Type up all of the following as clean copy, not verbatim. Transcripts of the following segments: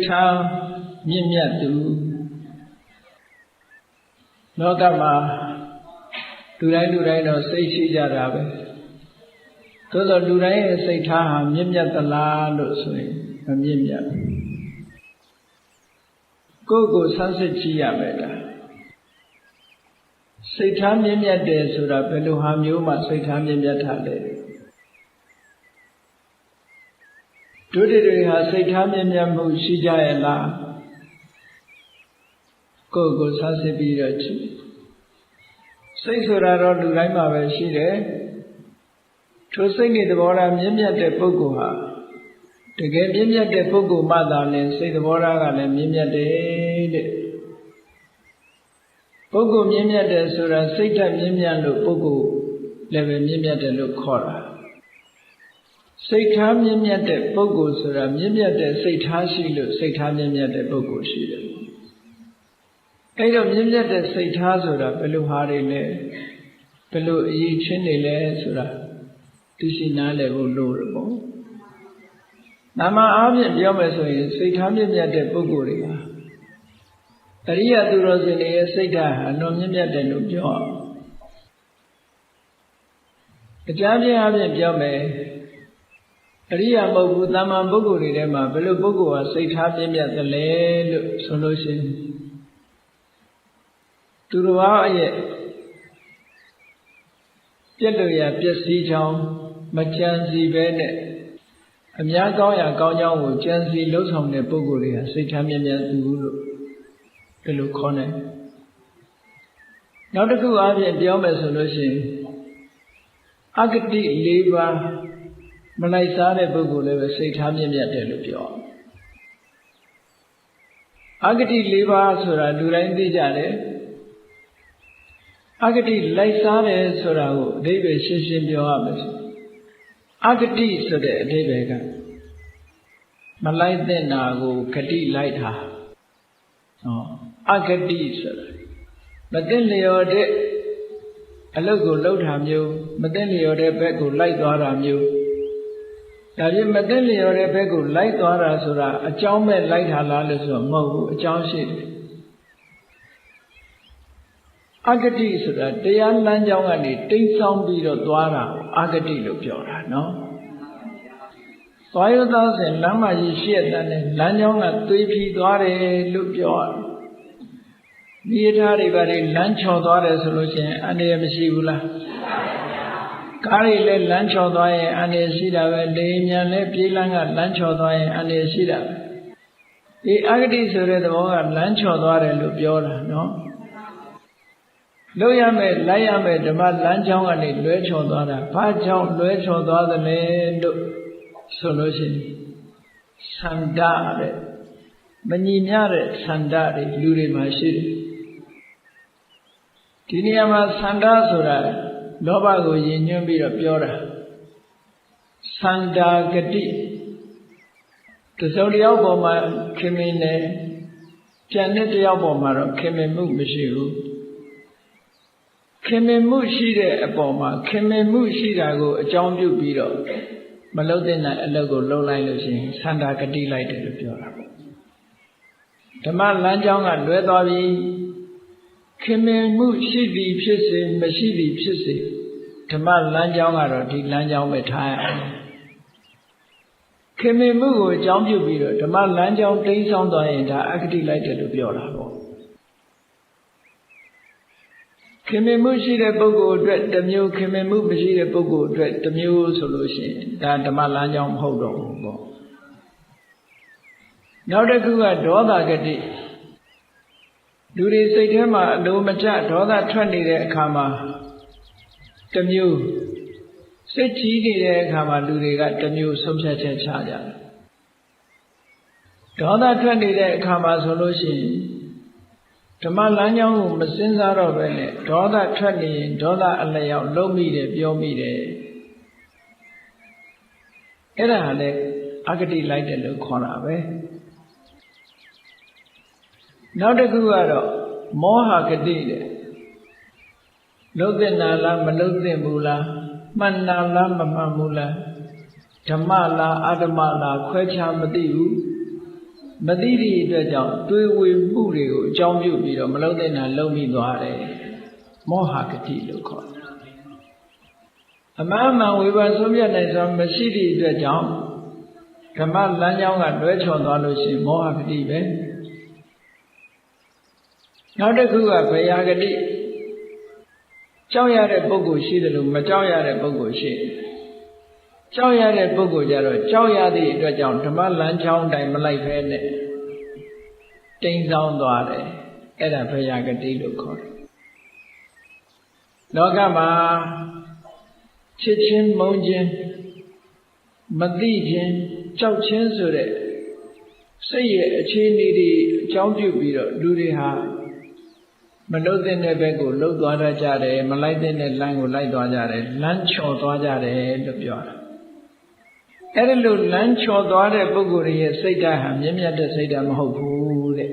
ထားမြင့်မြတ်သူလောကမှာလူတိုင်းတော့စိတ်ရှိကြတာပဲသို့သောလူတိုင်းရဲ့စိတ်ထားဟာမြင့်မြတ်သလားလို့ဆိုရင်မမြင့်မြတ်ကိုယ့်ကိုဆန်းစစ်ကြည့်ရမယ်လားစိတ်ထားမြင့်မြတ်တယ်ဆိုတာဘယ်လိုဟာမျိုးမှစိတ်ထားမြင့်မြတ်တာလဲတို့တွေဟာစိတ်ထားမြင့်မြတ်မှုရှိကြရဲ့လားကိုယ့်ကိုဆန်းစစ်ပြီးတော့ကြည့်စိတ်ဆိုတာတော့လူတိုင်းမှာပဲရှိတယ်ထိုစိတ်နဲ့သဘောထားမြင့်မြတ်တဲ့ပုဂ္ဂိုလ်ဟာတကယ်မြင့်မြတ်တဲ့ပုဂ္ဂိုလ်မှသာလျှင်စိတ်သဘောထားကလည်းမြင့်မြတ်တယ်တဲ့ပုဂ္ဂိုလ်မြင့်မြတ်တယ်ဆိုတာစိတ်ဓာတ်မြင့်မြတ်လို့ပုဂ္ဂိုလ်လည်းပဲမြင့်မြတ်တယ်လို့ခေါ်တာစိတ်ထားမြင့်မြတ်တဲ့ပုဂ္ဂိုလ်ဆိုတာမြင့်မြတ်တဲ့စိတ်ထားရှိလို့စိတ်ထားမြင့်မြတ်တဲ့ပုဂ္ဂိုလ်ရှိတယ်အဲ့တော့မြင့်မြတ်တဲ့စိတ်ထားဆိုတာဘယ်လိုဟာတွေလဲဘယ်လိုအရေးချင်းတွေလဲဆိုတာသိရှိနားလည်ဖို့လိုတယ်ပေါ့နာမအားဖြင့်ပြောမယ်ဆိုရင်စိတ်ထားမြင့်မြတ်တဲ့ပုဂ္ဂိုလ်တွေဟာအရိယသူတော်စင်တွေရဲ့စိတ်ဓာတ်ဟာလွန်မြင့်မြတ်တယ်လို့ပြောအောင်အကြမ်းပြင်းအားဖြင့်ပြောမယ်အရိယာမဟုတ်ဘူးတာမန်ပုဂ္ဂိုလ်တွေထဲမှာဘယ်လိုပုဂ္ဂိုလ်ဟာစိတ်ထားမြင့်မြတ်သလဲလို့ဆိုလို့ရှိရင်သူတော်ဘာရဲ့ပြက်လို့ရပျက်စီးချောင်းမကြံစီပဲနဲ့အများကောင်းရာကောင်းကြောင်းကိုကြံစီလှုပ်ဆောင်တဲ့ပုဂ္ဂိုလ်တွေဟာစိတ်ထားမြင့်မြတ်သူလို့ဒီလိုခေါ်နိုင်နောက်တစ်ခုအားဖြင့်ပြောမယ်ဆိုလို့ရှိရင်အဂတိ၄ပါးမလိုက်စားတဲ့ပုဂ္ဂိုလ်လည်းပဲစိတ်ထားမြင့်မြတ်တယ်လို့ပြောအဂတိ၄ပါးဆိုတာလူတိုင်းသိကြတယ်အဂတိလိုက်စားတယ်ဆိုတာကိုအဓိပ္ပာယ်ရှင်းရှင်းပြောရမယ်အဂတိဆိုတဲ့အဓိပ္ပာယ်ကမလိုက်တဲ့နာကိုဂတိလိုက်တာအဂတိဆိုတာမသိလျော်တဲ့အလုပ်ကိုလုပ်တာမျိုးမသိလျော်တဲ့ဘက်ကိုလိုက်သွားတာမျိုးဒါပြင်မသိလျော်တဲ့ဘက်ကိုလိုက်သွားတာဆိုတာအကြောင်းမဲ့လိုက်တာလားလို့ဆိုတော့မဟုတ်ဘူးအကြောင်းရှိတယ်အဂတိဆိုတာတရားလမ်းကြောင်းကနေတိမ်းဆောင်းပြီးတော့သွားတာအဂတိလို့ပြောတာနော်သွားရသောစဉ်လမ်းမကြီးရှေ့တဲ့နဲ့လမ်းကြောင်းကသွေးဖြီးသွားတယ်လို့ပြောရတယ်မိသားတွေဘာတွေလမ်းချော်သွားတယ်ဆိုလို့ရှိရင်အန္တရာယ်မရှိဘူးလားကားတွေလည်းလမ်းချော်သွားရင်အန္တရာယ်ရှိတာပဲလေမြန်လည်းပြေးလမ်းကလမ်းချော်သွားရင်အန္တရာယ်ရှိတာပဲဒီအဂတိဆိုတဲ့သဘောကလမ်းချော်သွားတယ်လို့ပြောတာနော်လို့ရမယ်လိုက်ရမယ်ဓမ္မလမ်းကြောင်းကနေလွဲချော်သွားတာဘာကြောင့်လွဲချော်သွားသလဲလို့ဆိုလို့ရှိရင်ဆန္ဒတဲ့မညီမျှတဲ့ဆန္ဒတွေလူတွေမှာရှိတယ်ဒီနေရာမှာဆန္ဒဆိုတာလောဘကိုရည်ညွှန်းပြီးတော့ပြောတာဆန္ဒဂတိတစုံတစ်ယောက်ပေါ်မှာခင်မင်းနဲ့ကြံတဲ့တစ်ယောက်ပေါ်မှာတော့ခင်မင်မှုမရှိဘူးခင်မင်မှုရှိတဲ့အပေါ်မှာခင်မင်မှုရှိတာကိုအကြောင်းပြုပြီးတော့မလုပ်တဲ့နိုင်အလုပ်ကိုလုပ်လိုက်လို့ရှိရင်ဆန္ဒဂတိလိုက်တယ်လို့ပြောတာပေါ့ဓမ္မလမ်းကြောင်းကလွဲသွားပြီခင်မင်မှုရှိသည်ဖြစ်စေမရှိသည်ဖြစ်စေဓမ္မလမ်းကြောင်းကတော့ဒီလမ်းကြောင်းပဲထားရအောင်ခင်မင်မှုကိုအကြောင်းပြုပြီးတော့ဓမ္မလမ်းကြောင်းတိမ်းဆောင်းသွားရင်ဒါအဂတိလိုက်တယ်လို့ပြောတာပေါ့ခင်မင်မှုရှိတဲ့ပုဂ္ဂိုလ်အတွက်တစ်မျိုးခင်မင်မှုမရှိတဲ့ပုဂ္ဂိုလ်အတွက်တစ်မျိုးဆိုလို့ရှိရင်ဒါဓမ္မလမ်းကြောင်းမဟုတ်တော့ဘူးပေါ့နောက်တစ်ခုကဒေါသဂတိလူတွေစိတ်ထဲမှာအလိုမကျဒေါသထွက်နေတဲ့အခါမှာတစ်မျိုးစိတ်ကြီးနေတဲ့အခါမှာလူတွေကတစ်မျိုးဆုံးဖြတ်ချက်ချကြတယ်ဒေါသထွက်နေတဲ့အခါမှာဆိုလို့ရှိရင်ဓမ္မလမ်းကြောင်းကိုမစင်စားတော့ပဲနဲ့ဒေါသထွက်နေရင်ဒေါသအလျောက်လုံးမိတယ်ပြောမိတယ်အဲ့ဒါလည်းအဂတိလိုက်တယ်လို့ခေါ်တာပဲနောက်တစ်ခုကတော့မောဟဂတိတဲ့လုံးသင့်တာလားမလုံးသင့်ဘူးလားမှန်တာလားမမှန်ဘူးလားဓမ္မလားအဓမ္မလားခွဲခြားမသိဘူး မသိသည့်အတွက်ကြောင့်တွေးဝေမှုတွေကိုအကြောင်းပြုပြီးတော့မလုံးတဲ့နာလုံးပြီးသွားတယ်မောဟဂတိလို့ခေါ်တယ်အမှန်မှန်ဝေဖန်ဆုံးဖြတ်နိုင်စွာမရှိသည့်အတွက်ကြောင့်ဓမ္မလမ်းကြောင်းကလွဲချော်သွားလို့ရှိရင်မောဟဂတိပဲနောက်တစ်ခုကဘယဂတိကြောက်ရတဲ့ပုဂ္ဂိုလ်ရှိတယ်လို့မကြောက်ရတဲ့ပုဂ္ဂိုလ်ရှိကြောက်ရတဲ့ပုဂ္ဂိုလ်ကြတော့ကြောက်ရသည့်အတွက်ကြောင့်ဓမ္မလမ်းကြောင်းတိုင်းမလိုက်ဖဲနဲ့တိမ်ဆောင်းသွားတယ်အဲ့ဒါဘယဂတိလို့ခေါ်တယ်လောကမှာချစ်ချင်းမုန်းချင်းမသိချင်းကြောက်ချင်းဆိုတဲ့စိတ်ရဲ့အခြေအနေတွေအကြောင်းပြုပြီးတော့လူတွေဟာမလုပ်တဲ့ဘက်ကိုလှုပ်သွားတတ်ကြတယ်မလိုက်တဲ့လမ်းကိုလိုက်သွားကြတယ်လမ်းချော်သွားကြတယ်လို့ပြောတာအဲ့ဒီလိုလမ်းချော်သွားတဲ့ပုဂ္ဂိုလ်ရဲ့စိတ်ဓာတ်ဟာမြင့်မြတ်တဲ့စိတ်ဓာတ်မဟုတ်ဘူးတဲ့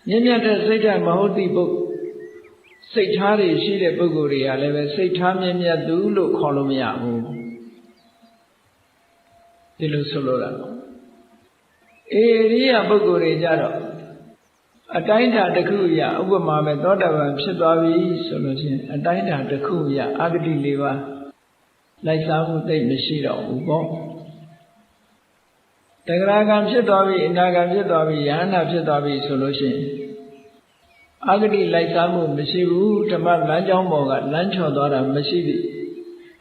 မြင့်မြတ်တဲ့စိတ်ဓာတ်မဟုတ်သည့်ပုဂ္ဂိုလ်စိတ်ထားတွေရှိတဲ့ပုဂ္ဂိုလ်တွေကလည်းပဲစိတ်ထားမြင့်မြတ်သူလို့ခေါ်လို့မရဘူးဒီလိုဆိုလိုတာအေရိယပုဂ္ဂိုလ်တွေကြတော့အတိုင်းအတာတစ်ခုအရဥပမာပဲသောတာပန်ဖြစ်သွားပြီဆိုလို့ချင်းအတိုင်းအတာတစ်ခုအရအာဂတိ၄ပါးလိုက်စားမှုသိမရှိတော့ဘူးပေါ့တဂရကံဖြစ်သွားပြီအနာကံဖြစ်သွားပြီယဟနာဖြစ်သွားပြီဆိုလို့ရှိရင်အာဂတိလိုက်စားမှုမရှိဘူးဓမ္မလမ်းကြောင်းပေါ်ကလမ်းချော်သွားတာမရှိသည်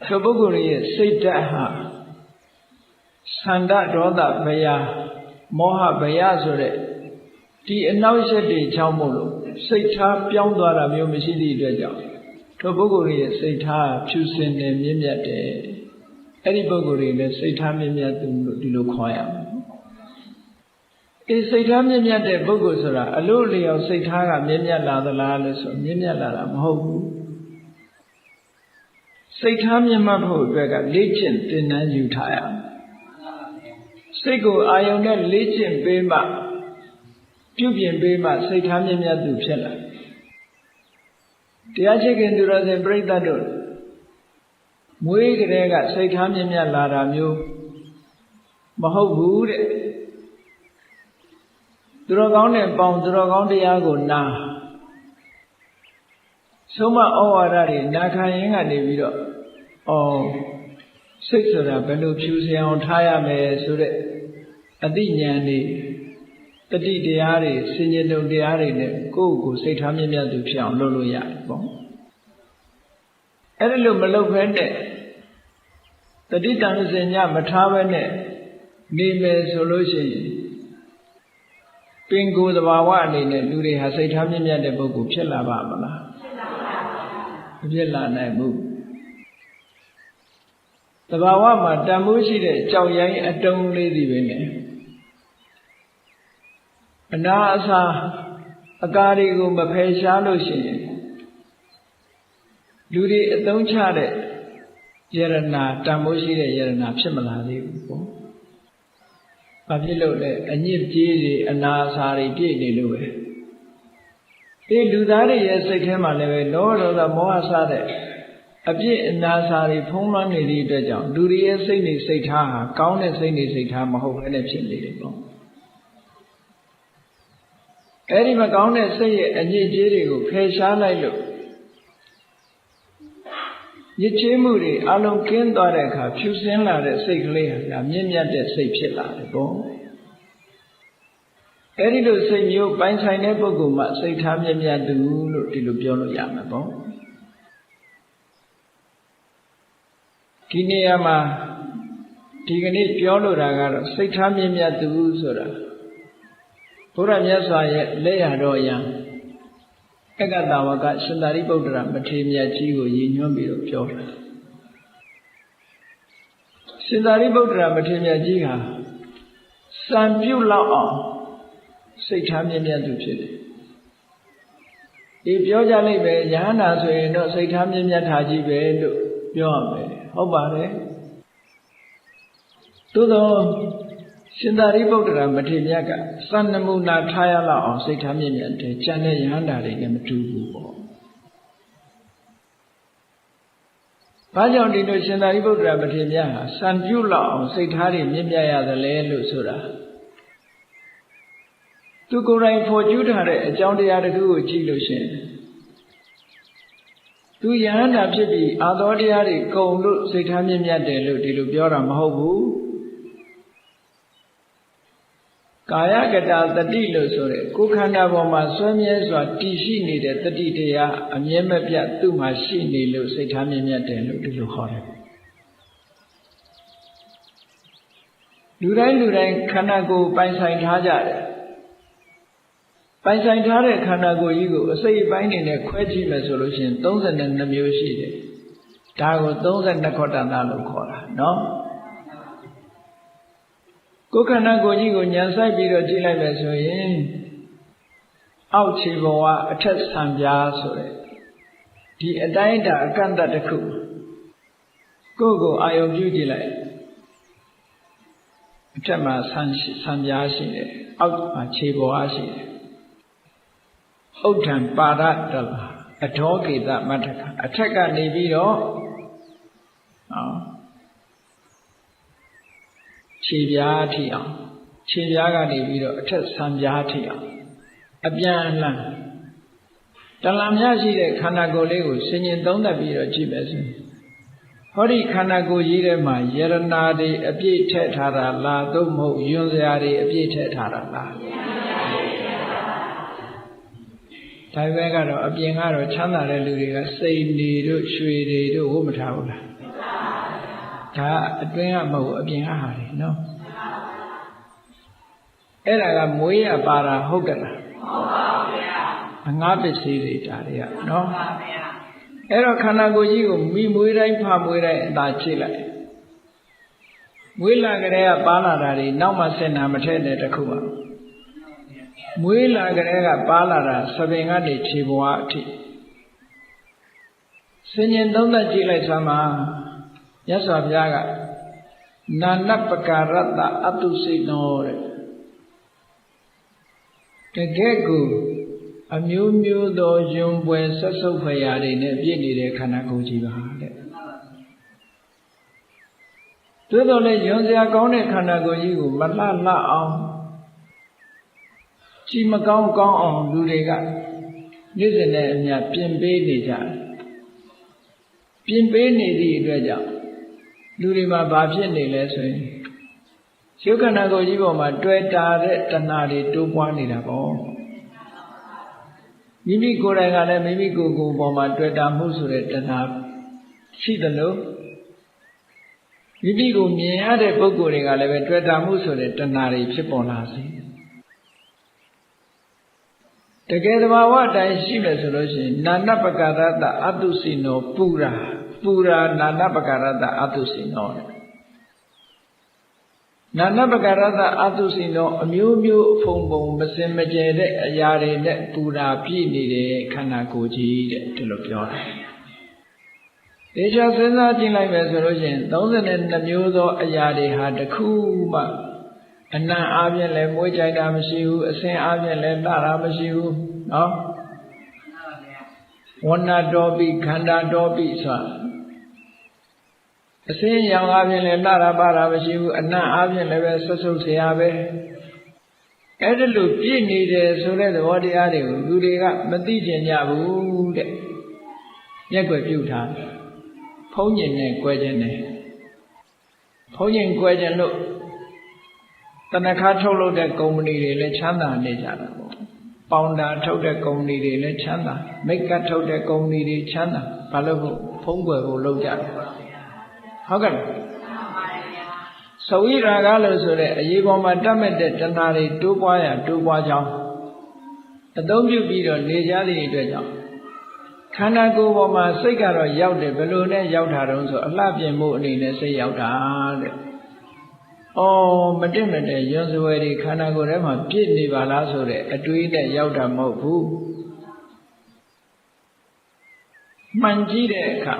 ဒီပုဂ္ဂိုလ်ရဲ့စိတ်ဓာတ်ဟာသန္တဒေါသဘယမောဟဘယဆိုတဲ့ဒီအနောက်ရက်တွေချောင်းမို့လို့စိတ်ထားပြောင်းသွားတာမျိုးမရှိသည့်အတွက်ကြောင့်ထိုပုဂ္ဂိုလ်ရဲ့စိတ်ထားဖြူစင်တယ်မြင့်မြတ်တယ်အဲ့ဒီပုဂ္ဂိုလ်တွေလည်းစိတ်ထားမြင့်မြတ်သူလို့ဒီလိုခေါ်ရမယ်ဒီစိတ်ထားမြင့်မြတ်တဲ့ပုဂ္ဂိုလ်ဆိုတာအလို့လျောက်စိတ်ထားကမြင့်မြတ်လာသလားလို့ဆိုမြင့်မြတ်လာတာမဟုတ်ဘူးစိတ်ထားမြင့်မြတ်ဖို့အတွက်ကလေ့ကျင့်သင်တန်းယူထားရစိတ်ကိုအာယုန်နဲ့လေ့ကျင့်ပေးမှပြုပြင်ပေးမှစိတ်ထားမြင့်မြတ်သူဖြစ်လာတရားချစ်ခင်သူတော်စင်ပြိဿတ်တို့မွေးကလေးကစိတ်ထားမြင့်မြတ်လာတာမျိုးမဟုတ်ဘူးတဲ့သူတော်ကောင်းတဲ့ပေါင်းသူတော်ကောင်းတရားကိုနာဆုံးမဩဝါဒတွေနာခံရင်းကနေပြီးတော့စိတ်ဆိုတာဘယ်လိုဖြူစင်အောင်ထားရမယ်ဆိုတဲ့အသိဉာဏ်တွေတတိတရားတွေစဉ္ညတုံတရားတွေနဲ့ကိုယ့်ကိုယ်စိတ်ထားမြင့်မြတ်သူဖြစ်အောင်လုပ်လို့ရတယ်ပေါ့အဲ့ဒါလို့မလုပ်ဘဲနဲ့တတိတံစဉ္ညမထားဘဲနဲ့နေမယ်ဆိုလို့ရှိရင်ပင်ကိုယ်သဘာဝအနေနဲ့လူတွေဟာစိတ်ထားမြင့်မြတ်တဲ့ပုဂ္ဂိုလ်ဖြစ်လာပါမလားမဖြစ်လာနိုင်ဘူးသဘာဝမှာတန်ဖိုးရှိတဲ့ကြောက်ရိုင်းအတုံးလေးစီပဲနဲ့အနာအစာအကားတွေကိုမဖယ်ရှားလို့ရှိရင်လူတွေအသုံးချတဲ့ယရနာတန်ဖိုးရှိတဲ့ယရနာဖြစ်မလာသေးဘူးပေါ့။ဘာဖြစ်လို့လဲအညစ်ကြေးတွေအနာအစာတွေပြည့်နေလို့ပဲ။ဒီလူသားတွေရဲ့စိတ်ထဲမှာလည်းပဲလောဘဒေါသမောဟစတဲ့အပြည့်အနာစာတွေဖုံးလွှမ်းနေသည့်အတွက်ကြောင့်လူတွေရဲ့စိတ်နေစိတ်ထားဟာကောင်းတဲ့စိတ်နေစိတ်ထားမဟုတ်ဘဲနဲ့ဖြစ်နေတယ်ပေါ့။အဲဒီမကောင်းတဲ့စိတ်ရဲ့အညစ်အကြေးတွေကိုဖယ်ရှားလိုက်လို့ညစ်ကြေးမှုတွေအလုံးကင်းသွားတဲ့အခါဖြူစင်းလာတဲ့စိတ်ကလေးဟာမြင့်မြတ်တဲ့စိတ်ဖြစ်လာတယ်ပေါ့။အဲဒီလိုစိတ်မျိုးပိုင်ဆိုင်တဲ့ပုဂ္ဂိုလ်မှစိတ်ထားမြင့်မြတ်သူလို့ဒီလိုပြောလို့ရမှာပေါ့။ဒီနေရာမှာဒီကနေ့ပြောလို့တာကတော့စိတ်ထားမြင့်မြတ်သူဆိုတာဘုရားမြတ်စွာရဲ့လက်ရတော်ယံအက္ကတဝကရှင်သာရိပုတ္တရာမထေရမြတ်ကြီးကိုရည်ညွှန်းပြီးတော့ပြောတာရှင်သာရိပုတ္တရာမထေရမြတ်ကြီးဟာစံပြုလောက်အောင်စိတ်ထားမြင့်မြတ်သူဖြစ်တယ်ဒီပြောကြလိုက်ပဲယဟန္တာဆိုရင်တော့စိတ်ထားမြင့်မြတ်တာကြီးပဲလို့ပြောရမယ်ဟုတ်ပါတယ်သို့သောရှင်သာရိပုတ္တရာမထေရမြတ်ကစံနမူနာထားရလောက်အောင်စိတ်ထားမြင့်မြတ်တယ်ကျန်တဲ့ယဟန္တာတွေနဲ့မတူဘူးပေါ့ဘာကြောင့်ဒီလိုရှင်သာရိပုတ္တရာမထေရမြတ်ဟာစံပြုလောက်အောင်စိတ်ထားတွေမြင့်မြတ်ရသလဲလို့ဆိုတာ သူကိုယ်တိုင်ဖော်ကျူးထားတဲ့အကြောင်းတရားတစ်ခုကိုကြည့်လို့ရှိရင်သူယဟန္တာဖြစ်ပြီးအာသောတရားတွေကုန်လို့စိတ်ထားမြင့်မြတ်တယ်လို့ဒီလိုပြောတာမဟုတ်ဘူးကာယကတာတတိလို့ဆိုတဲ့ကိုယ်ခန္ဓာပေါ်မှာဆွဲမြဲစွာတည်ရှိနေတဲ့တတိတရားအမြဲမပြတ်သူ့မှာရှိနေလို့စိတ်ထားမြင့်မြတ်တယ်လို့ဒီလိုခေါ်တယ်လူတိုင်းခန္ဓာကိုယ်ပိုင်ဆိုင်ထားကြတယ်ပိုင်ဆိုင်ထားတဲ့ခန္ဓာကိုယ်ကြီးကိုအစိတ်အပိုင်းတွေနဲ့ခွဲကြည့်မယ်ဆိုလို့ရှိရင်32မျိုးရှိတယ်ဒါကို32ခောတနာလို့ခေါ်တာနော်ကိုယ်ခန္ဓာကိုယ်ကြီးကိုဉာဏ်ဆိုင်ပြီးတော့ကြည့်လိုက်မယ်ဆိုရင်အောက်ခြေဘဝအထက်ဆံပြားဆိုတဲ့ဒီအတိုင်းအတာအကန့်အသတ်တစ်ခုကိုယ့်ကိုအာယုံပြုကြည့်လိုက်အထက်မှာဆံပြားရှိတယ်အောက်မှာခြေဘဝရှိတယ်ဥဒ္ဒံပါရတလအထောကေတမတ္ထကအထက်ကနေပြီးတော့ခြေပြားထိအောင်ခြေပြားကနေပြီးတော့အထက်ဆံပြားထိအောင်အပြန်အလှန်တလံမြရှိတဲ့ခန္ဓာကိုယ်လေးကိုဆင်ញင်သုံးသပ်ပြီးတော့ကြည့်မယ်ဆိုဟောဒီခန္ဓာကိုယ်ကြီးထဲမှာယရနာတွေအပြည့်ထည့်ထားတာလားသို့မဟုတ်ယွန်စရာတွေအပြည့်ထည့်ထားတာလားဒါပဲကတော့အပြင်ကတော့ချမ်းသာတဲ့လူတွေကစိတ်နေတို့ရွှေတွေတို့ဝတ်မထားဘူးလားဒါအတွင်းကမဟုတ်အပြင်ကဟာတွေနော်အဲ့ဒါကမွေးရပါတာဟုတ်ကလားဟုတ်ပါဘူးဗျာအငါးပစ္စည်းတွေဒါတွေကနော်ဟုတ်ပါဗျာအဲ့တော့ခန္ဓာကိုယ်ကြီးကိုမိမွေးတိုင်းဖမွေးတိုင်းအသာချိလိုက်မွေးလာကြတဲ့ကပါလာတာတွေနောက်မှစင်တာမထည့်တဲ့တခုပါမွေးလာကြတဲ့ကပါလာတာသပင်ကနေခြေဘဝအထိစင်ញင်သုံးသက်ကြည့်လိုက်စမ်းပါမြတ်စွာဘုရားကနာနပကာရတ္တအတုစိနောတဲ့တကယ်ကိုအမျိုးမျိုးသောယွန်ပွဲဆက်ဆုပ်ဖရာတွေနဲ့ပြည့်နေတဲ့ခန္ဓာကိုယ်ကြီးပါတဲ့သို့တော်လည်းယွန်စရာကောင်းတဲ့ခန္ဓာကိုယ်ကြီးကိုမလှအောင်ကြည်မကောင်းအောင်လူတွေကနေ့စဉ်နဲ့အမျှပြင်ပေးနေကြတယ်ပြင်ပေးနေသည့်အတွက်ကြောင့်လူတွေမှာဘာဖြစ်နေလဲဆိုရင်ရုပ်ခန္ဓာကိုယ်ကြီးပေါ်မှာတွေ့တာတဲ့တဏှာတွေတိုးပွားနေတာပေါ့မိမိကိုယ်တိုင်ကလည်းမိမိကိုယ်ပေါ်မှာတွေ့တာမှုဆိုတဲ့တဏှာရှိသလိုမိမိကိုမြင်ရတဲ့ပုဂ္ဂိုလ်တွေကလည်းပဲတွေ့တာမှုဆိုတဲ့တဏှာတွေဖြစ်ပေါ်လာစေတကယ်တဘာဝအတိုင်းရှိမယ်ဆိုလို့ရှိရင်နာနပကာရတ္တအတုစိနောပူရာနာနပကာရတ္တအတုစိနောနာနပကာရတ္တအတုစိနောအမျိုးမျိုးအဖုံဖုံမစင်မကြဲတဲ့အရာတွေနဲ့ပူရာပြည့်နေတဲ့ခန္ဓာကိုယ်ကြီးတဲ့ဒီလိုပြောတာဒေချာစဉ်းစားကြည့်လိုက်မယ်ဆိုလို့ရှိရင်32မျိုးသောအရာတွေဟာတစ်ခုမှအနံ့အားဖြင့်လည်းမွေးကြိုက်တာမရှိဘူးအစင်အားဖြင့်လည်းလှတာမရှိဘူးနော်ဝဏ္ဏတော်ပိခန္ဓာတော်ပိဆိုအစင်ရောင်အားဖြင့်လည်းလှတာပါတာမရှိဘူးအနံ့အားဖြင့်လည်းပဲဆွတ်ဆုပ်เสียပဲအဲ့ဒါလို့ပြည့်နေတယ်ဆိုတဲ့သဘောတရားတွေကိုလူတွေကမသိကျင်ကြဘူးတဲ့မျက်ွယ်ပြုတ်ထားဖုံးကျင်နဲ့ကြွယ်ကျင်နဲ့ဖုံးကျင်ကြွယ်ကျင်လို့တဏှာထုတ်လုပ်တဲ့ကုမ္ပဏီတွေလည်းချမ်းသာနေကြတာပေါ့ပေါင်တာထုတ်တဲ့ကုမ္ပဏီတွေလည်းချမ်းသာမိတ်ကပ်ထုတ်တဲ့ကုမ္ပဏီတွေချမ်းသာဘာလို့ဖုံးကွယ်ဖို့လုပ်ကြတယ်ဟုတ်ကဲ့သဝိရာဂလို့ဆိုတဲ့အရေးပေါ်မှာတတ်မဲ့တဲ့တဏှာတွေတိုးပွားရတိုးပွားကြောင်းအသုံးပြုပြီးတော့နေကြသည့်အတွက်ကြောင့်ခန္ဓာကိုယ်ပေါ်မှာစိတ်ကတော့ရောက်တယ်ဘယ်လိုနဲ့ရောက်တာတုံးဆိုအလှပြင်မှုအနေနဲ့စိတ်ရောက်တာတဲ့မတင့်မတဲ့ယွန်စွဲတွေခန္ဓာကိုယ်ထဲမှာပြည့်နေပါလားဆိုတဲ့အတွေးနဲ့ရောက်တာမဟုတ်ဘူးမှန်ကြည့်တဲ့အခါ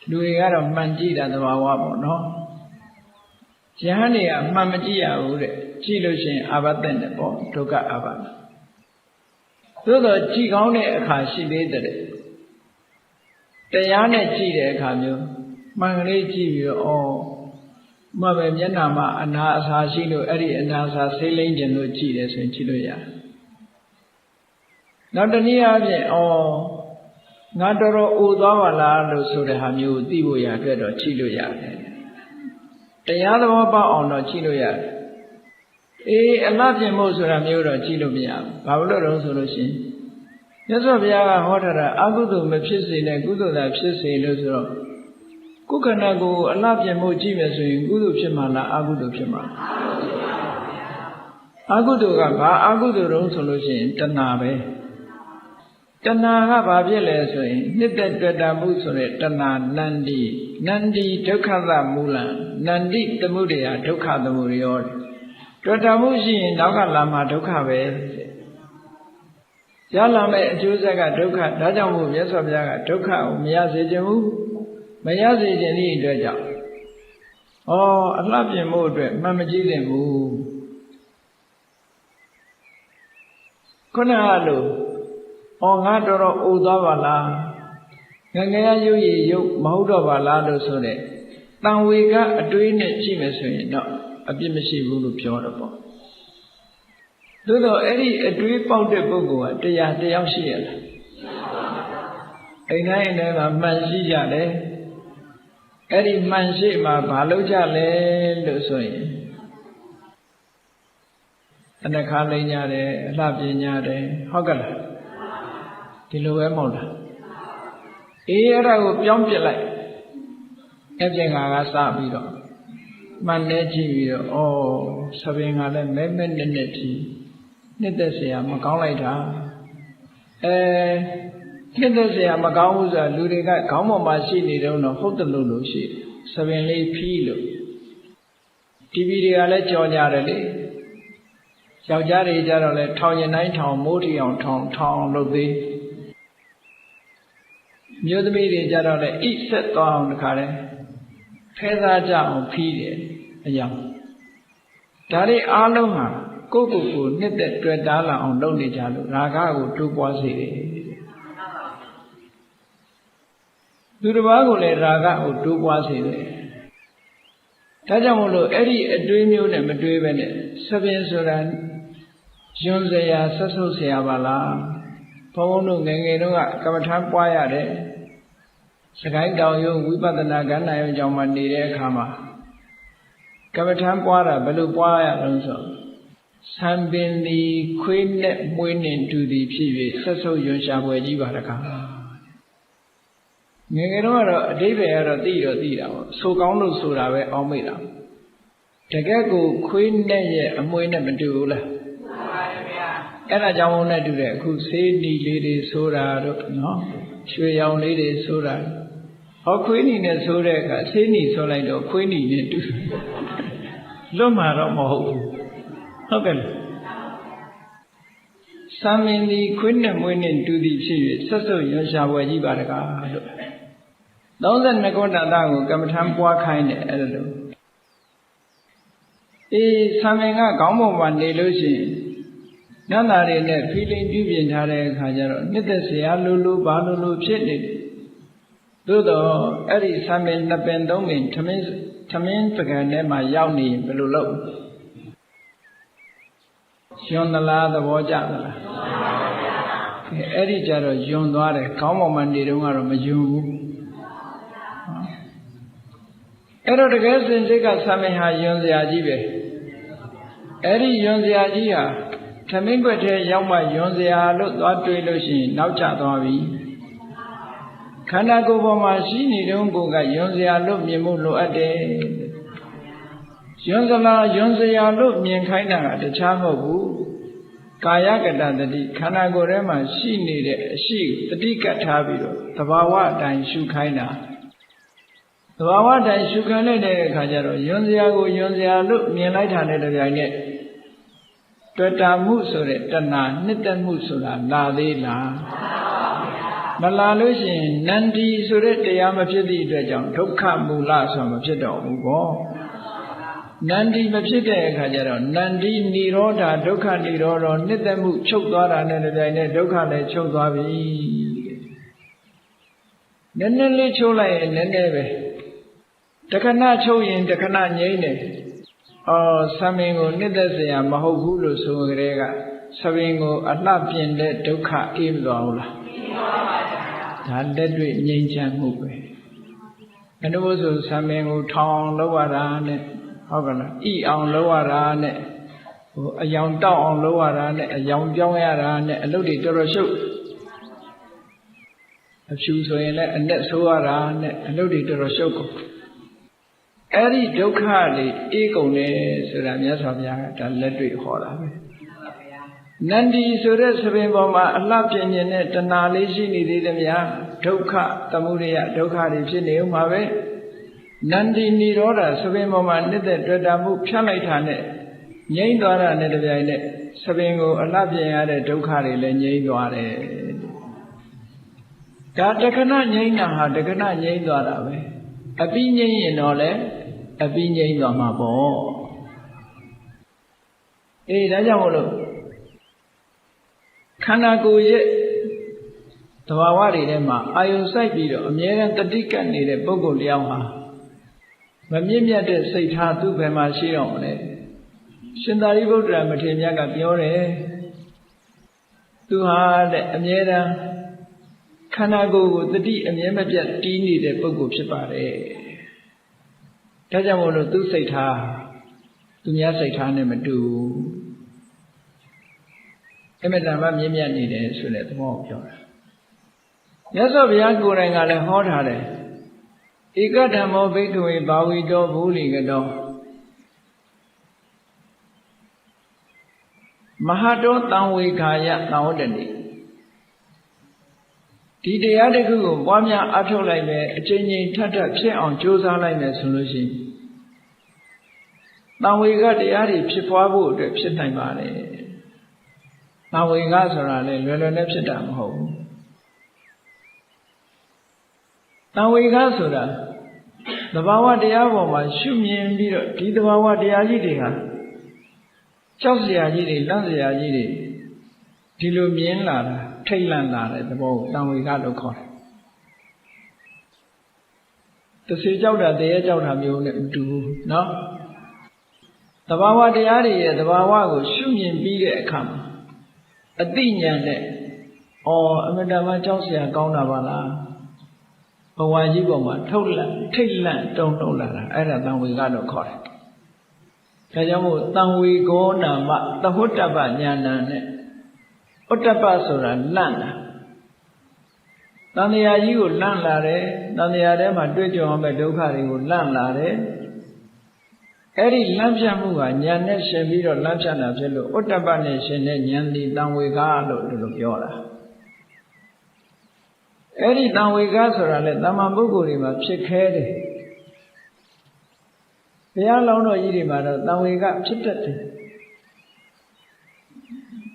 လူတွေကတော့မှန်ကြည့်တာသဘာဝပေါ့နော်ယဟန်တွေကမှန်မကြည့်ရဘူးတဲ့ကြည့်လို့ရှိရင်အာဘသက်နဲ့ပေါ့ဒုက္ခအာဘသို့တော့ကြည့်ကောင်းတဲ့အခါရှိသေးတယ်တရားနဲ့ကြည့်တဲ့အခါမျိုးမှန်ကလေးကြည့်ပြီးတော့ မှပဲမျက်နှာမှာအနာအစာရှိလို့အဲ့ဒီအနာအစာဆေးလိမ့်ခြင်းလို့ကြည့်တယ်ဆိုရင်ကြည့်လို့ရတယ်နောက်တနည်းအားဖြင့်ငါတော်တော်အိုသွားပါလားလို့ဆိုတဲ့ဟာမျိုးကိုသိဖို့ရအတွက်တော့ကြည့်လို့ရတယ်တရားသဘောပေါက်အောင်တော့ကြည့်လို့ရတယ်အလှပြင်ဖို့ဆိုတာမျိုးတော့ကြည့်လို့မရဘူးဘာလို့လဲဆိုလို့ရှိရင်မြတ်စွာဘုရားကဟောထားတာအကုသိုလ်မဖြစ်စေနဲ့ကုသိုလ်သာဖြစ်စေလို့ဆိုတော့ကိုယ်ခန္ဓာကိုယ်အလှပြင်ဖို့ကြည့်မယ်ဆိုရင်ကုသိုလ်ဖြစ်မှာလားအကုသိုလ်ဖြစ်မှာအကုသိုလ်ကဘာအကုသိုလ်တုံးဆိုလို့ရှိရင်တဏှာပဲတဏှာကဘာဖြစ်လဲဆိုရင်နှစ်သက်တွေ့တာမှုဆိုတဲ့တဏှာနန္ဒီဒုက္ခသမူလံနန္ဒီသမှုရိယဒုက္ခသမုဒယောတွေ့တာမှုရှိရင်နောက်ကလာမှာဒုက္ခပဲရလာမဲ့အကျိုးဆက်ကဒုက္ခဒါကြောင့်မို့မြတ်စွာဘုရားကဒုက္ခကိုမရစေခြင်းဘူးမရစေခြင်းဤအတွက်ကြောင့်အလှပြင်မှုအတွက်မှန်မကြည့်သင့်ဘူးခုနကလို့ငါတော်တော်အိုသွားပါလားငငယ်ရုပ်ရည်ရုပ်မဟုတ်တော့ပါလားလို့ဆိုတဲ့တန်ဝေကအတွေးနဲ့ကြည့်မယ်ဆိုရင်တော့အပြစ်မရှိဘူးလို့ပြောတော့ပေါ့သို့တော့အဲ့ဒီအတွေးပေါက်တဲ့ပုဂ္ဂိုလ်ကတရားတယောက်ရှိရလားအိမ်တိုင်းထဲမှာမှန်ရှိကြတယ်အဲ့ဒီမှန်ရှိမှာဘာလုပ်ကြလဲလို့ဆိုရင်အနှခါလိမ့်ကြတယ်အလှပြင်ကြတယ်ဟုတ်ကဲ့လားဒီလိုပဲမဟုတ်လားအဲ့ဒါကိုပြောင်းပြလိုက်အပြင်ကစပြီးတော့မှန်နေကြည့်ပြီးတော့သပင်ကလည်းမဲမဲနဲ့နဲ့ကြည့်နှစ်သက်เสียမကောင်းလိုက်တာနှစ်သက်เสียမကောင်းဘူးဆိုတာလူတွေကခေါင်းပေါ်မှာရှိနေတော့ဟုတ်တယ်လို့ရှိသပင်လေးဖီးလို့တီဗီတွေကလည်းကြော်ကြတယ်လေယောက်ျားတွေကြတော့လဲထောင်ရင်တိုင်းထောင်မိုးထီအောင်ထောင်လုပ်သေးမျိုးသမီးတွေကြတော့လဲဣဆက်သွားအောင်တခါလဲဖဲသားကြအောင်ဖီးတယ်အယောင်ဒါတွေအားလုံးဟာကိုယ့်ကိုယ်နှစ်သက်တွေ့တာလာအောင်လုပ်နေကြလို့ရာဂကိုတိုးပွားစေတယ်သူတစ်ပါးကိုလည်းရာဂကိုတိုးပွားစေတယ်ဒါကြောင့်မို့လို့အဲ့ဒီအတွေးမျိုးနဲ့မတွေးပဲနဲ့သပင်ဆိုတာယွန်းစရာဆက်ဆုပ်စရာပါလားဘုန်းတို့ငယ်ငယ်တုန်းကကမ္မထာပွားရတယ်စကိုင်းတောင်ရုံဝိပဿနာကဏ္ဍရုံကြောင့်မှနေတဲ့အခါမှာကမ္မထာပွားတာဘယ်လိုပွားရအောင်ဆိုသံပင်သည်ခွေးနဲ့မွေးနှင့်တူသည်ဖြစ်၍ဆက်ဆုပ်ယွန်းရှာဖွယ်ကြီးပါတကားငယ်ငယ်တုန်းကတော့အတိပ္ပယ်ကတော့သိတာပေါ့ဆိုကောင်းလို့ဆိုတာပဲအောင်းမိတာတကယ်ကိုခွေးနဲ့ရဲ့အမွေနဲ့မတူဘူးလားအဲ့ဒါကြောင့်မို့နဲ့တူတယ်အခုဆေးနီလေးတွေဆိုတာတို့နော်ရွှေရောင်လေးတွေဆိုတာခွေးနီနဲ့ဆိုတဲ့အခါဆေးနီဆိုလိုက်တော့ခွေးနီနဲ့တူလွတ်မှာတော့မဟုတ်ဘူးဟုတ်ကဲ့လားသံမင်းဒီခွေးနဲ့မွေးနဲ့တူသည်ဖြစ်၍ဆက်ဆုပ်ရရှာပွဲကြီးပါတကားလို့32ခုတန်တာကိုကမ္မထံပွားခိုင်းတယ်အဲ့လိုသံမင်းကခေါင်းပေါ်မှာနေလို့ရှိရင်နန္တာတွေနဲ့ feeling ပြုပြင်ထားတဲ့အခါကျတော့နှစ်သက်စရာလိုဘာလိုဖြစ်နေတယ်သို့တော့အဲ့ဒီသံမင်း2ပင်3ပင်ထမင်းပကံထဲမှာရောက်နေဘယ်လိုလုပ်ယွန်းသလားသဘောကျသလားအဲ့ဒီကြတော့ယွန်းသွားတယ်ခေါင်းပေါ်မှာနေတော့ကတော့မယွန်းဘူးအဲ့တော့တကယ်စင်စိတ်ကသံမင်းဟာယွန်းစရာကြီးပဲအဲ့ဒီယွန်းစရာကြီးဟာသမင်းကွက်ထဲရောက်မှယွန်းစရာလို့သွားတွေးလို့ရှိရင်နောက်ကျသွားပြီခန္ဓာကိုယ်ပေါ်မှာရှိနေတုန်းကယွန်းစရာလို့မြင်မှုလိုအပ်တယ်ယွန်းစရာလို့မြင်ခိုင်းတာကတခြားမဟုတ်ဘူးကာယကတတတိခန္ဓာကိုယ်ထဲမှာရှိနေတဲ့အရှိတတိကတ်ထားပြီးတော့သဘာဝအတိုင်းရှုခိုင်းတာသဘာဝအတိုင်းရှုခိုင်းလိုက်တဲ့အခါကျတော့ယွန်းစရာကိုယွန်းစရာလို့မြင်လိုက်တာနဲ့တပြိုင်နက်တွေ့တာမှုဆိုတဲ့တဏှာနှစ်သက်မှုဆိုတာလာသေးလားမလာလို့ရှိရင်နန္ဒီဆိုတဲ့တရားမဖြစ်သည့်အတွက်ကြောင့်ဒုက္ခမူလဆိုမဖြစ်တော့ဘူးပေါ့နန္ဒီမဖြစ်တဲ့အခါကျတော့နန္ဒီនិရောဓဒုက္ခនិရောဓနှစ်သက်မှုချုပ်သွားတာနဲ့တပြိုင်နက်ဒုက္ခလည်းချုပ်သွားပြီနည်းနည်းလေးချုပ်လိုက်ရင်နည်းနည်းပဲ တခဏချုပ်ရင်တခဏငြိမ့်တယ်ဆံပင်ကိုနှစ်သက်စရာမဟုတ်ဘူးလို့ဆိုကြတဲ့ကဆံပင်ကိုအလှပြင်တဲ့ဒုက္ခအေးမသွားဘူးလားအေးသွားပါဗျာဒါလက်တွေ့ငြိမ်းချမ်းမှုပဲအနုဘောဆိုဆံပင်ကိုထောင်အောင်လုပ်ရတာနဲ့ဟုတ်ကလားဤအောင်လုပ်ရတာနဲ့အယောင်တောက်အောင်လုပ်ရတာနဲ့အယောင်ပြောင်းရတာနဲ့အလုပ်တွေတော်တော်ရှုပ်အဖြူဆိုရင်လည်းအနဲ့ဆိုးရတာနဲ့အလုပ်တွေတော်တော်ရှုပ်ကုန်အဲ့ဒီဒုက္ခတွေအေးကုန်တယ်ဆိုတာမြတ်စွာဘုရားကဒါလက်တွေ့ဟောတာပဲနန္ဒီဆိုတဲ့သဘင်ပေါ်မှာအလှပြင်းခြင်းနဲ့တဏှာလေးရှိနေသေးတယ်ဗျာဒုက္ခသမုဒယဒုက္ခတွေဖြစ်နေဦးမှာပဲနန္ဒီនិရောဓသဘင်ပေါ်မှာနှစ်သက်တွေ့တာမှုဖြတ်လိုက်တာနဲ့ငြိမ့်သွားတာနဲ့တပြိုင်နက်သဘင်ကိုအလှပြင်းရတဲ့ဒုက္ခတွေလည်းငြိမ့်သွားတယ်ဒါတခဏငြိမ့်တာဟာတခဏငြိမ့်သွားတာပဲအပြီးငြိမ့်ရင်တော့လေအပြီးငြိမ့်သွားမှာပေါ့အေးဒါကြောင့်မို့လို့ခန္ဓာကိုယ်ရဲ့သဘာဝတွေထဲမှာအာယုံစိုက်ပြီးတော့အမြဲတမ်းတတိကတ်နေတဲ့ပုဂ္ဂိုလ်တယောက်ဟာမမြင့်မြတ်တဲ့စိတ်ထားသူ့ဘယ်မှာရှိတော့မလဲရှင်သာရိပုတ္တရာမထေရမြတ်ကပြောတယ်သူဟာတဲ့အမြဲတမ်းခန္ဓာကိုယ်ကိုတတိအမြဲမပြတ်တီးနေတဲ့ပုဂ္ဂိုလ်ဖြစ်ပါတယ်ဒါကြောင့်မို့လို့သူစိတ်ထားသူများစိတ်ထားနဲ့မတူအမတန်မှမြင့်မြတ်နေတယ်ဆိုတဲ့သဘောကိုပြောတာမြတ်စွာဘုရားကိုယ်တိုင်ကလည်းဟောထားတယ်ဧကဓမ္မောဘိက္ခဝေဘာဝီတောဘူလိကတောမဟာတောတံဝေခာယသံဝတ္တတိဒီတရားတစ်ခုကိုပွားများအထောက်လိုက်မယ်အချိန်ချင်းထပ်ထပ်ဖြစ်အောင်ကြိုးစားလိုက်မယ်ဆိုလို့ရှိရင်တံဝေကတရားတွေဖြစ်ပွားဖို့အတွက်ဖြစ်နိုင်ပါလေတံဝေကဆိုတာလေလွယ်လွယ်နဲ့ဖြစ်တာမဟုတ်ဘူးတံဝေကဆိုတာသဘာဝတရားပေါ်မှာရှုမြင်ပြီးတော့ဒီသဘာဝတရားကြီးတွေဟာကြောက်စရာကြီးတွေလန့်စရာကြီးတွေဒီလိုမြင်လာတာထိတ်လန့်လာတဲ့သဘောကိုတံဝေကလို့ခေါ်တယ်တစ်စေကြောက်တာတရေကြောက်တာမျိုးနဲ့မတူဘူးเนาะသဘာဝတရားတွေရဲ့သဘာဝကိုရှုမြင်ပြီးတဲ့အခါမှာအသိဉာဏ်နဲ့အမတန်မှကြောက်စရာကောင်းတာပါလားဘဝကြီးပေါ်မှာထိတ်လန့်တုန်လှုပ်လာတာအဲ့ဒါတံဝေကလို့ခေါ်တယ်ဒါကြောင့်မို့တံဝေကောနာမသဟွတ္တပညာဏနဲ့ဥတ္တပဆိုတာလန့်တာတန်တရားကြီးကိုလန့်လာတယ်တန်တရားထဲမှာတွေ့ကြုံရမယ့်ဒုက္ခတွေကိုလန့်လာတယ်အဲ့ဒီလန့်ဖြတ်မှုကဉာဏ်နဲ့ရှင်ပြီးတော့လန့်ဖြတ်တာဖြစ်လို့ဥတ္တပနဲ့ရှင်တဲ့ဉာဏ်ဒီတံဝေကလို့ဒီလိုပြောတာအဲ့ဒီတံဝေကဆိုတာလေတမ္မာပုဂ္ဂိုလ်တွေမှာဖြစ်ခဲတယ်ဘုရားလောင်းတော်ကြီးတွေမှာတော့တံဝေကဖြစ်တတ်တယ်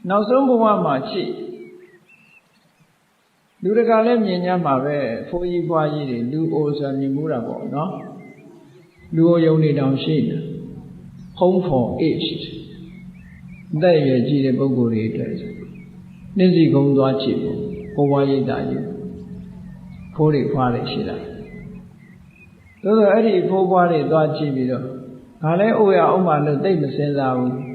နောက်ဆုံးဘဝမှာရှိလူတကာလည်းမြင်ကြမှာပဲဖိုးကြီးဖွားကြီးတွေလူအိုဆိုမြင်မှုတာပေါ့နော်လူအိုယုံနေတောင်ရှိတယ် home for age တဲ့ရကြည့်တဲ့ပုဂ္ဂိုလ်တွေအတွက်နှင်းစီကုန်းသွားကြည့်ဖို့ဘဝရိတ်တာကြီးဖိုးတွေဖွားတွေရှိတာသို့သောအဲ့ဒီဖိုးဖွားတွေသွားကြည့်ပြီးတော့ဒါလည်းအိုရအောင်မှလို့သိမစင်စားဘူး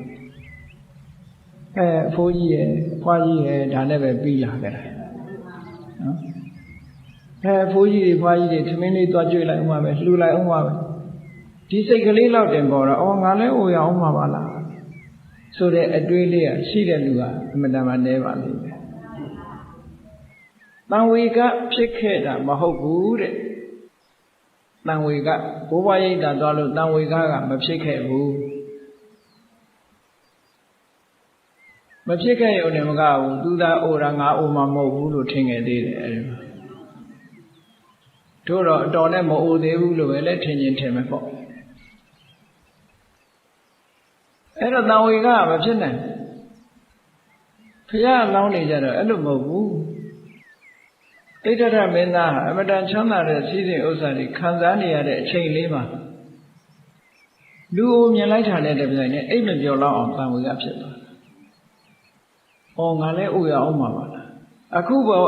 အဖိုးကြီးရဲ့ဖွားကြီးရဲ့ဒါနဲ့ပဲပြီးလာကြတာနော်အဖိုးကြီးတွေဖွားကြီးတွေသမင်းလေးသွားကြွေးလိုက်အောင်ပဲလှူလိုက်အောင်ပဲဒီစိတ်ကလေးတော့တင်ပေါ်တော့ငါလည်းအိုရအောင်မှာပါလားဆိုတဲ့အတွေးလေးကရှိတဲ့လူကအမှန်တမ်းနဲပါလိမ့်မယ်တံဝေကဖြစ်ခဲ့တာမဟုတ်ဘူးတဲ့တံဝေကဘိုးဘွားရိတ်တာသွားလို့တံဝေကမဖြစ်ခဲ့ဘူးမဖြစ်ခဲ့ရုံနဲ့မကဘူးသူသာအိုတာငါအိုမှာမဟုတ်ဘူးလို့ထင်ခဲ့သေးတယ်အဲဒီမှာတို့တော့အတော်နဲ့မအိုသေးဘူးလို့ပဲလက်ထင်ရင်ထင်မယ်ပေါ့အဲ့တော့တံဝေကမဖြစ်နိုင်ဘုရားလောင်းနေကြတော့အဲ့လိုမဟုတ်ဘူးတိဋ္ဌရမင်းသားဟာအမတန်ချမ်းသာတဲ့စည်းစိမ်ဥစ္စာတွေခံစားနေရတဲ့အချိန်လေးမှာလူကိုမြင်လိုက်တာနဲ့တပြိုင်နက်အိတ်မပြောလောက်အောင်တံဝေကဖြစ်သွားငါလည်းအိုရအောင်မှာပါလားအခုပေါ်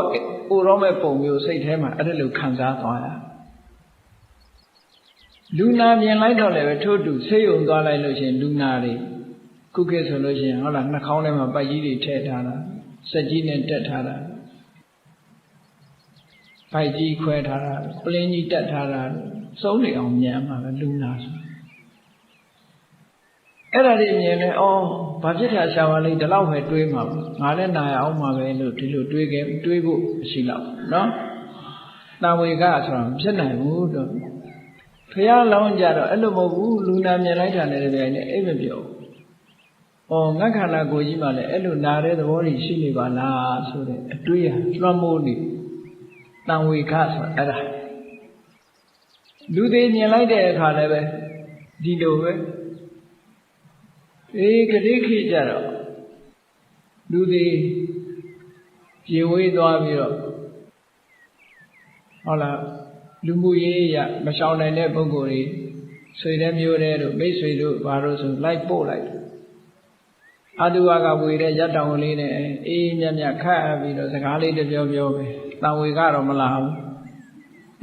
အိုတော့မဲ့ပုံမျိုးစိတ်ထဲမှာအဲ့ဒါလိုခံစားသွားရ လူနာမြင်လိုက်တော့လည်းပဲထို့တူဆေးရုံသွားလိုက်လို့ရှင်လူနာတွေခုခေတ်ဆိုလို့ရှင်ဟုတ်လားနှာခေါင်းထဲမှာပိုက်ကြီးတွေထည့်ထားတာစက်ကြီးနဲ့တက်ထားတာပိုက်ကြီးခွဲထားတာပလင်းကြီးတက်ထားတာစုံးနေအောင်မြင်မှာပဲလူနာဆိုအဲ့ဒါတွေမြင်လဲဩဘာဖြစ်တာရှာပါလိမ့်ဒီလောက်ပဲတွေးမှာငါလည်းနာရအောင်မှာပဲလို့ဒီလိုတွေးခဲ့တွေးဖို့ရှိတော့နော်တံဝေကဆိုတာမဖြစ်နိုင်ဘူးတော့ဖះလောင်းကြတော့အဲ့လိုမဟုတ်ဘူးလူနာမြင်လိုက်တာလည်းတပြိုင်နက်အိမ်မပြောဘူးငါခန္ဓာကိုယ်ကြီးမှလည်းအဲ့လိုနာတဲ့သဘောတွေရှိနေပါလားဆိုတဲ့အတွေးဟာလွှမ်းမိုးနေတံဝေကဆိုအဲ့ဒါလူသေးမြင်လိုက်တဲ့အခါလည်းပဲဒီလိုပဲကတိခေကြတော့လူသေးပြေဝေးသွားပြီးတော့ဟုတ်လားလူမှုရေးရမရှောင်နိုင်တဲ့ပုဂ္ဂိုလ်တွေဆွေတဲ့မျိုးတဲ့တို့မိတ်ဆွေတို့ဘာလို့ဆိုလိုက်ပို့လိုက်အတုဝါကဝေတဲ့ရတောင်လေးနဲ့အေးမြတ်မြတ်ခတ်ပြီးတော့စကားလေးတပြောပြောပဲတန်ဝေကတော့မလာဘူး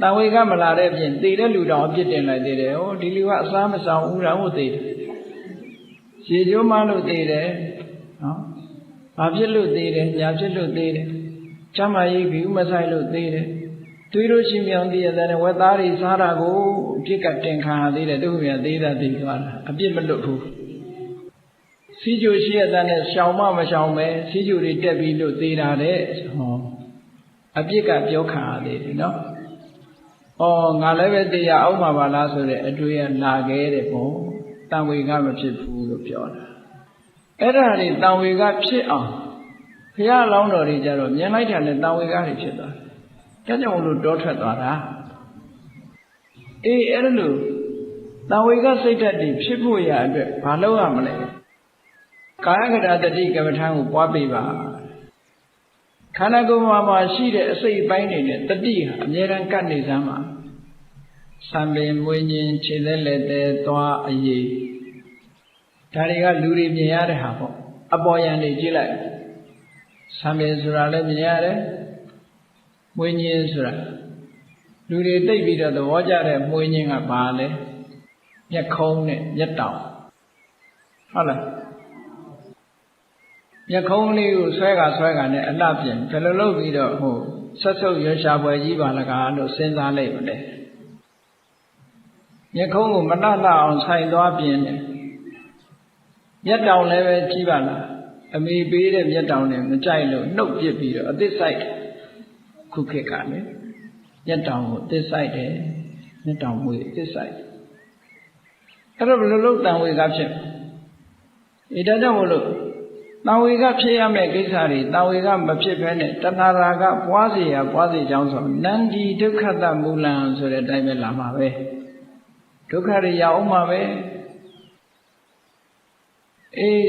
တန်ဝေကမလာတဲ့ပြင်သေတဲ့လူတောင်အပြစ်တင်လိုက်သေးတယ်ဟောဒီလူကအစားမဆောင်ဦးတော်ဟုတ်သေးတယ်ရေကျိုးမလို့သေးတယ်နော်ဘာဖြစ်လို့သေးတယ်ညာဖြစ်လို့သေးတယ်ကျမ်းမာရေးကဥမဆိုင်လို့သေးတယ်တွေးလို့ရှိမြောင်သေးတဲ့ဝက်သားတွေစားတာကိုအပြစ်ကတင်ခံရသေးတယ်သူ့မြတ်သေးတာသိသွားတာအပြစ်မလွတ်ဘူးစီးကျိုရှိရတဲ့နဲ့ရှောင်မမရှောင်ပဲစီးကျိုတွေတက်ပြီးလို့သေးတာတဲ့ဟောအပြစ်ကပြောခံရသေးတယ်နော်ငါလည်းပဲသေးရအောင်ပါလားဆိုတဲ့အတွေ့အလာခဲ့တဲ့ပေါ့တံဝေကမဖြစ်ဘူးလို့ပြောတာအဲ့ဒါတွေတံဝေကဖြစ်အောင်ဘုရားလောင်းတော်တွေကြတော့မြင်လိုက်တာနဲ့တံဝေကတွေဖြစ်သွားတယ်ဒါကြောင့်လို့တောထွက်သွားတာအဲ့ဒါလို့တံဝေကစိတ်ဓာတ်တွေဖြစ်ဖို့ရအတွက်ဘာလုပ်ရမလဲကာယကတာတတိကမ္မထာကိုပွားပေးပါခန္ဓာကိုယ်မှာရှိတဲ့အစိတ်အပိုင်းတွေနဲ့တတိဟာအမြဲတမ်းကပ်နေစမ်းပါစံပင်မွေးညင်ခြေသက်လက်သေးသွားအရေးဒါတွေကလူတွေမြင်ရတဲ့ဟာပေါ့အပေါ်ယံတွေကြည့်လိုက်စံပင်ဆိုတာလည်းမြင်ရတယ်မွေးညင်ဆိုတာလူတွေသိပြီးတော့သဘောကျတဲ့မွေးညင်ကဘာလဲမျက်ခုံးနဲ့မျက်တောင်ဟုတ်လားမျက်ခုံးလေးကိုဆွဲကနဲ့အလှပြင်ဘယ်လိုလုပ်ပြီးတော့ဆက်ဆုပ်ရွှေရှာပွဲကြီးပါလကားလို့စဉ်းစားလိုက်ပါလေမျက်ခုံးကိုမလှအောင်ဆိုင်သွားပြင်တယ်မျက်တောင်လည်းပဲကြည့်ပါလားအမိပေးတဲ့မျက်တောင်နဲ့မကြိုက်လို့နှုတ်ပစ်ပြီးတော့အသစ်ဆိုင်ခုခေတ်ကလည်းမျက်တောင်ကိုအသစ်ဆိုင်တယ်မျက်တောင်မွေအသစ်ဆိုင်အဲ့တော့ဘယ်လိုလုပ်တံဝေကဖြစ်ဒါကြောင့်မလို့တံဝေကဖြစ်ရမယ့်ကိစ္စတွေတံဝေကမဖြစ်ဘဲနဲ့တဏှာရာကပွားစေကြောင်းဆိုနန္ဒီဒုက္ခတမူလံဆိုတဲ့အတိုင်းပဲလာမှာပဲဒုက္ခတွေရအောင်မှာပဲ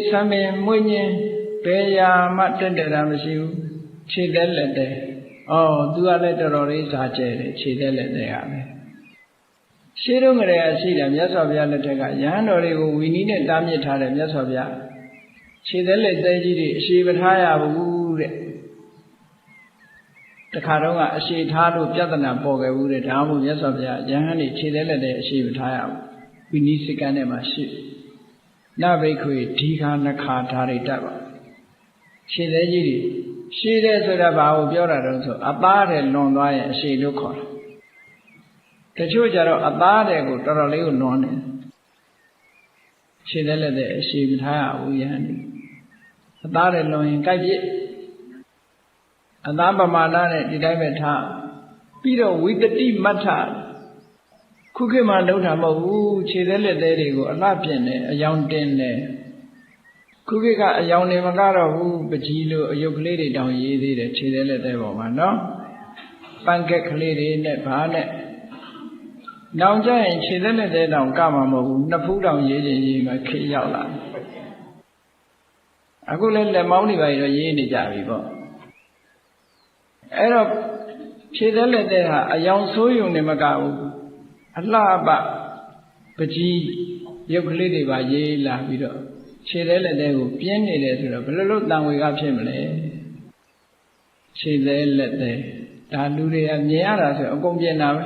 ဆံပင်မွေးညင်းဘယ်ရာမှတက်တာမရှိဘူးခြေသက်လက်တဲ့သူကလည်းတော်တော်လေးစားကျဲတယ်ခြေသက်လက်တဲ့ဟာပဲရှင်းတော့ကြရရှိတယ်မြတ်စွာဘုရားလက်ထက်ကယဟန်တော်တွေကိုဝီနီးနဲ့တားမြစ်ထားတယ်မြတ်စွာဘုရားခြေသက်လက်သေးကြီးတွေအရှိမထားရဘူးတဲ့တခါတော့ကအရှိထားလို့ပြဿနာပေါ်ခဲ့ဘူးတဲ့ဒါမှမဟုတ်မြတ်စွာဘုရားယဟန်တွေခြေသက်လက်တဲ့အရှိမထားရဘူးဝီနီးစကန်ထဲမှာရှိနဘိက္ခွေဒီခါနှခါဓာရိတပါခြေသက်ကြီးတွေရှိတယ်ဆိုတာဘာကိုပြောတာတုံးဆိုအသားတဲ့လွန်သွားရင်အရှိလို့ခေါ်တယ်တချို့ကြတော့အသားတဲ့ကိုတော်တော်လေးကိုလွန်တယ်ခြေသက်လက်တဲ့အရှိမထားရဘူးယဟန်အသားတဲ့လွန်ရင်ကြိုက်ပြစ်အသားပမာဏနဲ့ဒီတိုင်းပဲထားပြီးတော့ဝိတတိမတ္ထခုခေတ်မှာလုံးတာမဟုတ်ဘူးခြေသက်လက်သေးတွေကိုအလှပြင်တယ်အယောင်တင်တယ်ခုခေတ်ကအယောင်နေမကတော့ဘူးပကြီးလို့အယုတ်ကလေးတွေတောင်ရေးသေးတယ်ခြေသက်လက်သေးပေါ်မှာနော်ပန်းကက်ကလေးတွေနဲ့ဘာနဲ့နောင်ကျရင်ခြေသက်လက်သေးတောင်ကမှာမဟုတ်ဘူးနှစ်ဖူးတောင်ရေးခြင်းရေးမှခေရောက်လာအခုလည်းလက်မောင်းတွေပါတော့ရေးနေကြပြီပေါ့အဲ့တော့ခြေသက်လက်သေးဟာအယောင်ဆိုးယုံနေမကဘူးအလှပပကြီးရုပ်ကလေးတွေပါရေးလာပြီးတော့ခြေသေးလက်သေးကိုပြင်းနေတယ်ဆိုတော့ဘယ်လိုလုပ်တန်ဝေကဖြစ်မလဲခြေသေးလက်သေးဒါလူတွေကမြင်ရတာဆိုအကုန်ပြင်တာပဲ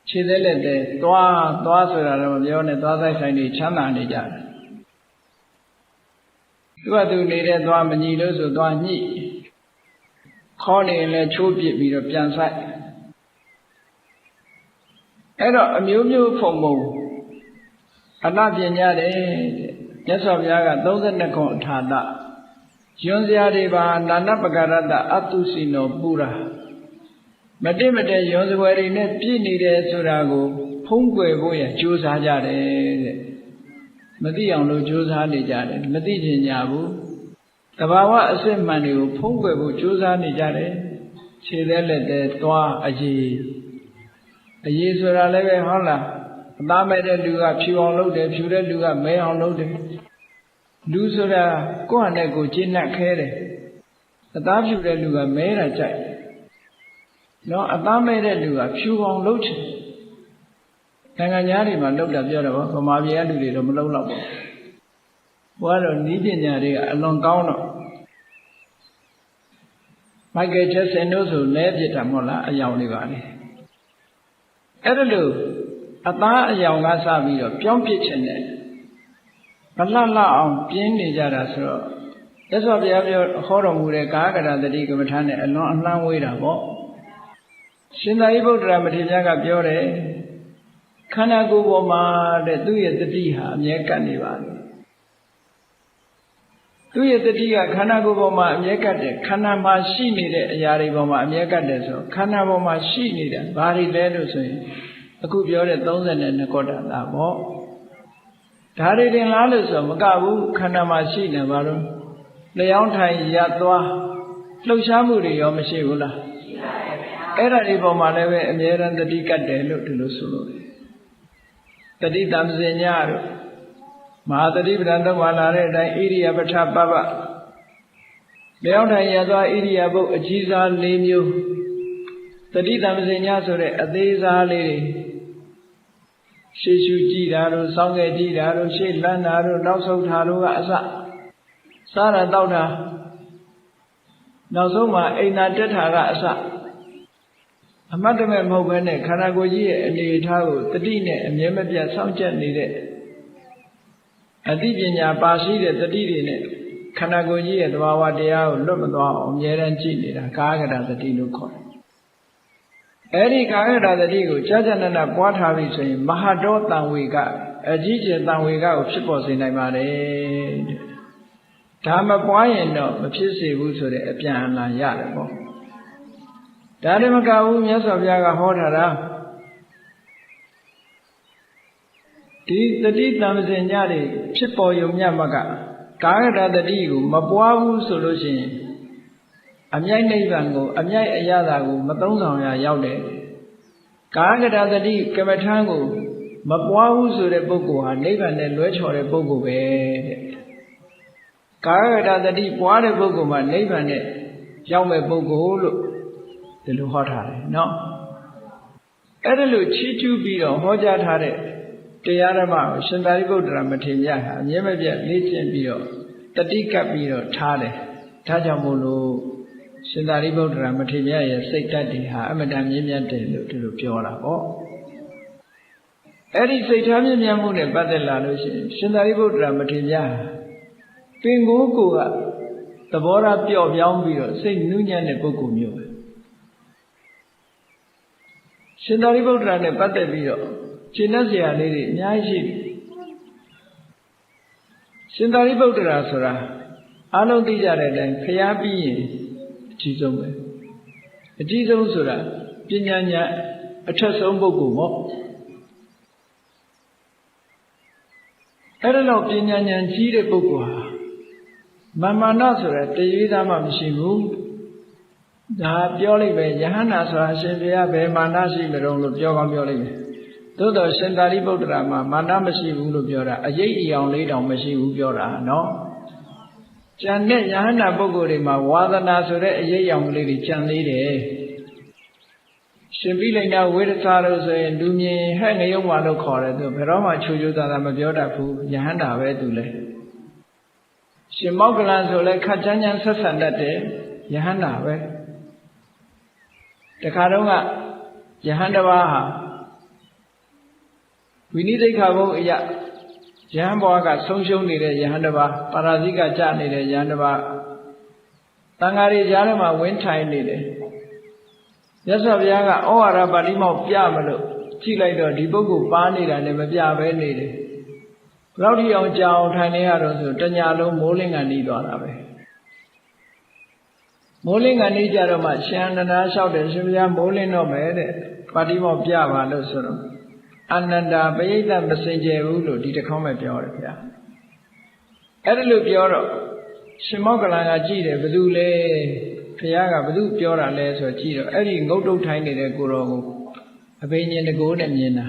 ခြေသေးလက်သေးသွားဆိုတာတော့မပြောနဲ့သွားဆိုင်ဆိုင်နေချမ်းသာနေကြတယ်သူကသူနေတဲ့သွားမညီလို့ဆိုသွားညှိခေါ်နေရင်လည်းချိုးပစ်ပြီးတော့ပြန်ဆိုင်အဲ့တော့အမျိုးမျိုးဖုံဖုံအလှပြင်ကြတယ်မြတ်စွာဘုရားက32ခုအထာတယွန်းစရာတွေပါနာနပကရတအတုစီနောပူရာမတိမတဲယွန်းစပွဲတွေနဲ့ပြည့်နေတယ်ဆိုတာကိုဖုံးကွယ်ဖို့ရကြိုးစားကြတယ်တဲ့မသိအောင်လို့ကြိုးစားနေကြတယ်မသိချင်ကြဘူးတဘာဝအစစ်မှန်တွေကိုဖုံးကွယ်ဖို့ကြိုးစားနေကြတယ်ခြေသေးလက်သေးသွားအရေးဆိုတာလည်းပဲဟုတ်လားအသားမဲ့တဲ့လူကဖြူအောင်လုပ်တယ်ဖြူတဲ့လူကမဲအောင်လုပ်တယ်လူဆိုတာကိုယ့်ဟာနဲ့ကိုယ်ကျင့်နှက်ခဲတယ်အသားဖြူတဲ့လူကမဲတာကြိုက်နော်အသားမဲ့တဲ့လူကဖြူအောင်လုပ်ချင်နိုင်ငံသားတွေမှာလုပ်တာပြောတော့ဗမာပြည်ကလူတွေတော့မလုပ်တော့ဘူးဘွားတော့နီးပညာတွေကအလွန်ကောင်းတော့မိုက်ကယ်ဂျက်ဆင်တို့ဆိုလဲပြစ်တာမဟုတ်လားအယောင်တွေပါလေအဲ့ဒါလို့အသားအယောင်ကစပြီးတော့ပြောင်းပြစ်ချင်တယ်မလှလှအောင်ပြင်းနေကြတာဆိုတော့ရသော်ဘုရားပြောဟောတော်မူတဲ့ကာကရတတိကမ္မထာနဲ့အလွန်အလှမ်းဝေးတာပေါ့ရှင်သာရိပုတ္တရာမထေရကပြောတယ်ခန္ဓာကိုယ်ပေါ်မှာတဲ့သူ့ရဲ့တတိဟာအမြဲကပ်နေပါလေသူ့ရဲ့တတိကခန္ဓာကိုယ်ပေါ်မှာအမြဲကပ်တယ်ခန္ဓာမှာရှိနေတဲ့အရာတွေပေါ်မှာအမြဲကပ်တယ်ဆိုခန္ဓာပေါ်မှာရှိနေတာဘာတွေလဲလို့ဆိုရင်အခုပြောတဲ့32ကောဋ္ဌာတာပေါ့ဒါတွေတင်လားလို့ဆိုမကဘူးခန္ဓာမှာရှိနေပါတော့လျောင်းထိုင်ရသွားလှုပ်ရှားမှုတွေရောမရှိဘူးလားရှိပါတယ်ဗျာအဲ့ဒါဒီပေါ်မှာလည်းပဲအမြဲတမ်းတတိကတ်တယ်လို့ဒီလိုဆိုလို့တတိတံစင်ညာတို့မဟာတတိပဒံတော့မှလာတဲ့အတိုင်းဣရိယပဋ္ဌပပလျောင်းထိုင်ရသွားဣရိယပုတ်အကြီးစား၄မျိုးတတိတံစင်ညာဆိုတဲ့အသေးစားလေးတွေရှေ့ရှုကြည့်တာတို့စောင်းငယ်ကြည့်တာတို့ရှေ့လန်းတာတို့နောက်ဆုံးတာတို့ကအစစားတာတောက်တာနောက်ဆုံးမှာအိမ်သာတက်တာကအစအမတ်တမဲ့မဟုတ်ဘဲနဲ့ခန္ဓာကိုယ်ကြီးရဲ့အနေအထားကိုတတိနဲ့အမြဲမပြတ်စောင့်ကြပ်နေတဲ့အသိပညာပါရှိတဲ့တတိတွေနဲ့ခန္ဓာကိုယ်ကြီးရဲ့သဘာဝတရားကိုလွတ်မသွားအောင်အမြဲတမ်းကြည့်နေတာကာယကတတတိလို့ခေါ်တယ်အဲ့ဒီကာယကတတိကိုကြာကြာနာနာပွားထားပြီဆိုရင်မဟာတောတံဝေကအကြီးကျယ်တံဝေကကိုဖြစ်ပေါ်စေနိုင်ပါတယ်ဒါမပွားရင်တော့မဖြစ်စေဘူးဆိုတဲ့အပြန်အလှန်ရတယ်ပေါ့ဒါလည်းမကဘူးမြတ်စွာဘုရားကဟောထားတာဒီတတိတံစင်ညတွေဖြစ်ပေါ်ယုံမြတ်မကကာယကတတိကိုမပွားဘူးဆိုလို့ရှိရင်အမြိုက်နိဗ္ဗာန်ကိုအမြိုက်အရသာကိုမသုံးဆောင်ရရောက်တယ်ကာယကတတိကမ္မထံကိုမပွားဘူးဆိုတဲ့ပုဂ္ဂိုလ်ဟာနိဗ္ဗာန်နဲ့လွဲချော်တဲ့ပုဂ္ဂိုလ်ပဲတဲ့ကာယကတတိပွားတဲ့ပုဂ္ဂိုလ်မှာနိဗ္ဗာန်နဲ့ရောက်မဲ့ပုဂ္ဂိုလ်လို့ဒီလိုဟောထားတယ်နော်အဲ့ဒါလို့ချီးကျူးပြီးတော့ဟောကြားထားတဲ့တရားဓမ္မကိုရှင်သာရိပုတ္တရာမထေရဟာအမြဲမပြတ်လေ့ကျင့်ပြီးတော့တတိကပ်ပြီးတော့ထားတယ်ဒါကြောင့်မို့လို့ရှင်သာရိပုတ္တရာမထေရရဲ့စိတ်ဓာတ်တွေဟာအမတန်မြင့်မြတ်တယ်လို့ဒီလိုပြောတာပေါ့အဲ့ဒီစိတ်ထားမြင့်မြတ်မှုနဲ့ပတ်သက်လာလို့ရှိရင်ရှင်သာရိပုတ္တရာမထေရပင်ကိုယ်ကသဘောထားပျော့ပြောင်းပြီးတော့စိတ်နူးညံ့တဲ့ပုဂ္ဂိုလ်မျိုးပဲရှင်သာရိပုတ္တရာနဲ့ပတ်သက်ပြီးတော့ရှင်းတတ်စရာလေးတွေအများကြီးရှိတယ်ရှင်သာရိပုတ္တရာဆိုတာအားလုံးသိကြတဲ့အတိုင်းဖျားပြီးရင်အကြီးဆုံးပဲအကြီးဆုံးဆိုတာပညာဉာဏ်အထက်ဆုံးပုဂ္ဂိုလ်ပေါ့အဲ့ဒါတော့ပညာဉာဏ်ကြီးတဲ့ပုဂ္ဂိုလ်ဟာမာနဆိုတာတရွေးသားမှမရှိဘူးဒါပြောလိုက်ပဲယဟန္တာဆိုတာအရှင်ဘုရားဘယ်မာနရှိမလို့ပြောကောင်းပြောလိုက်မယ်သို့တော်ရှင်သာရိပုတ္တရာမှာမာနမရှိဘူးလို့ပြောတာအရေးအယောင်လေးတောင်မရှိဘူးပြောတာနော်ကျန်တဲ့ယဟန္တာပုဂ္ဂိုလ်တွေမှာဝါသနာဆိုတဲ့အရေးအယောင်လေးတွေကျန်သေးတယ်ရှင်ပိလိန်နာဝေဒသာလို့ဆိုရင်လူမြင်ဟဲ့ငရုံပါလို့ခေါ်တယ်သူဘယ်တော့မှချူချူသာသာမပြောတတ်ဘူးယဟန္တာပဲသူလဲရှင်မောက္ကလန်ဆိုလဲခက်ချမ်းချမ်းဆက်ဆံတတ်တယ်ယဟန္တာပဲတခါတော့ကယဟန်တစ်ပါးဟာ ဝိနိသိက္ခာဘုံအရာယဟန်ဘဝကဆုံးရှုံးနေတဲ့ယဟန်တစ်ပါးပါရာဇိကကြနေတဲ့ယဟန်တစ်ပါးတန်ဃာတွေကြားထဲမှာဝင်းထိုင်နေတယ်မြတ်စွာဘုရားကဩဝါဒပါဠိမောက်ပြမလို့ကြည့်လိုက်တော့ဒီပုဂ္ဂိုလ်ပါနေတာလည်းမပြဘဲနေတယ်ဘယ်လောက်ထိအောင်ကြာအောင်ထိုင်နေရတော့ဆိုတညလုံးမိုးလင်းကန်နေသွားတာပဲမိုးလင်းကန်နေကြတော့မှရှင်အနန္ဒာလျှောက်တယ်ရှင်ဘုရားမိုးလင်းတော့မယ်တဲ့ပါဠိမောက်ပြပါလို့ဆိုတော့အနန္ဒာပရိသတ်မစင်ကြယ်ဘူးလို့ဒီတစ်ခေါက်မှပြောတယ်ဗျာအဲ့ဒါလို့ပြောတော့ရှင်မောက္ကလန်ကကြည့်တယ်ဘယ်သူလဲဘုရားကဘယ်သူပြောတာလဲဆိုကြည့်တော့အဲ့ဒီငုတ်တုတ်ထိုင်းနေတဲ့ကိုတော်ကိုအဘိညာဉ်တကိုးနဲ့မြင်တာ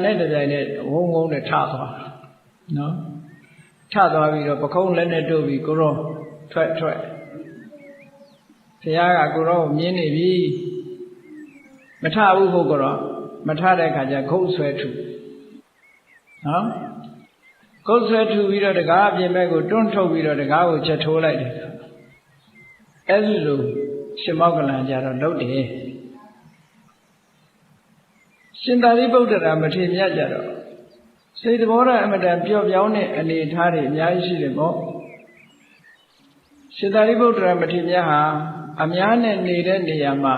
နဲ့တပြိုင်နက်ဝုန်းဝုန်းနဲ့ထသွားနော်ထသွားပြီးတော့ပခုံးလက်နဲ့တို့ပြီးကိုတော်ထွက်ဘုရားကကိုတော်ကိုမြင်နေပြီမထဘူးဟုတ်ကိုတော်မထတဲ့ခါကျခုတ်ဆွဲထူနော်ခုတ်ဆွဲထူပြီးတော့တကားအပြင်ဘက်ကိုတွန်းထုတ်ပြီးတော့တကားကိုချက်ထိုးလိုက်တယ်အဲ့ဒီလိုရှင်မောက္ကလန်ကြတော့လုပ်တယ်ရှင်သာရိပုတ္တရာမထေရမြတ်ကြတော့စိတ်တော်ရအမတန်ပျော့ပြောင်းတဲ့အနေအထားတွေအများကြီးရှိတယ်ပေါ့ရှင်သာရိပုတ္တရာမထေရမြတ်ဟာအများနဲ့နေတဲ့နေရာမှာ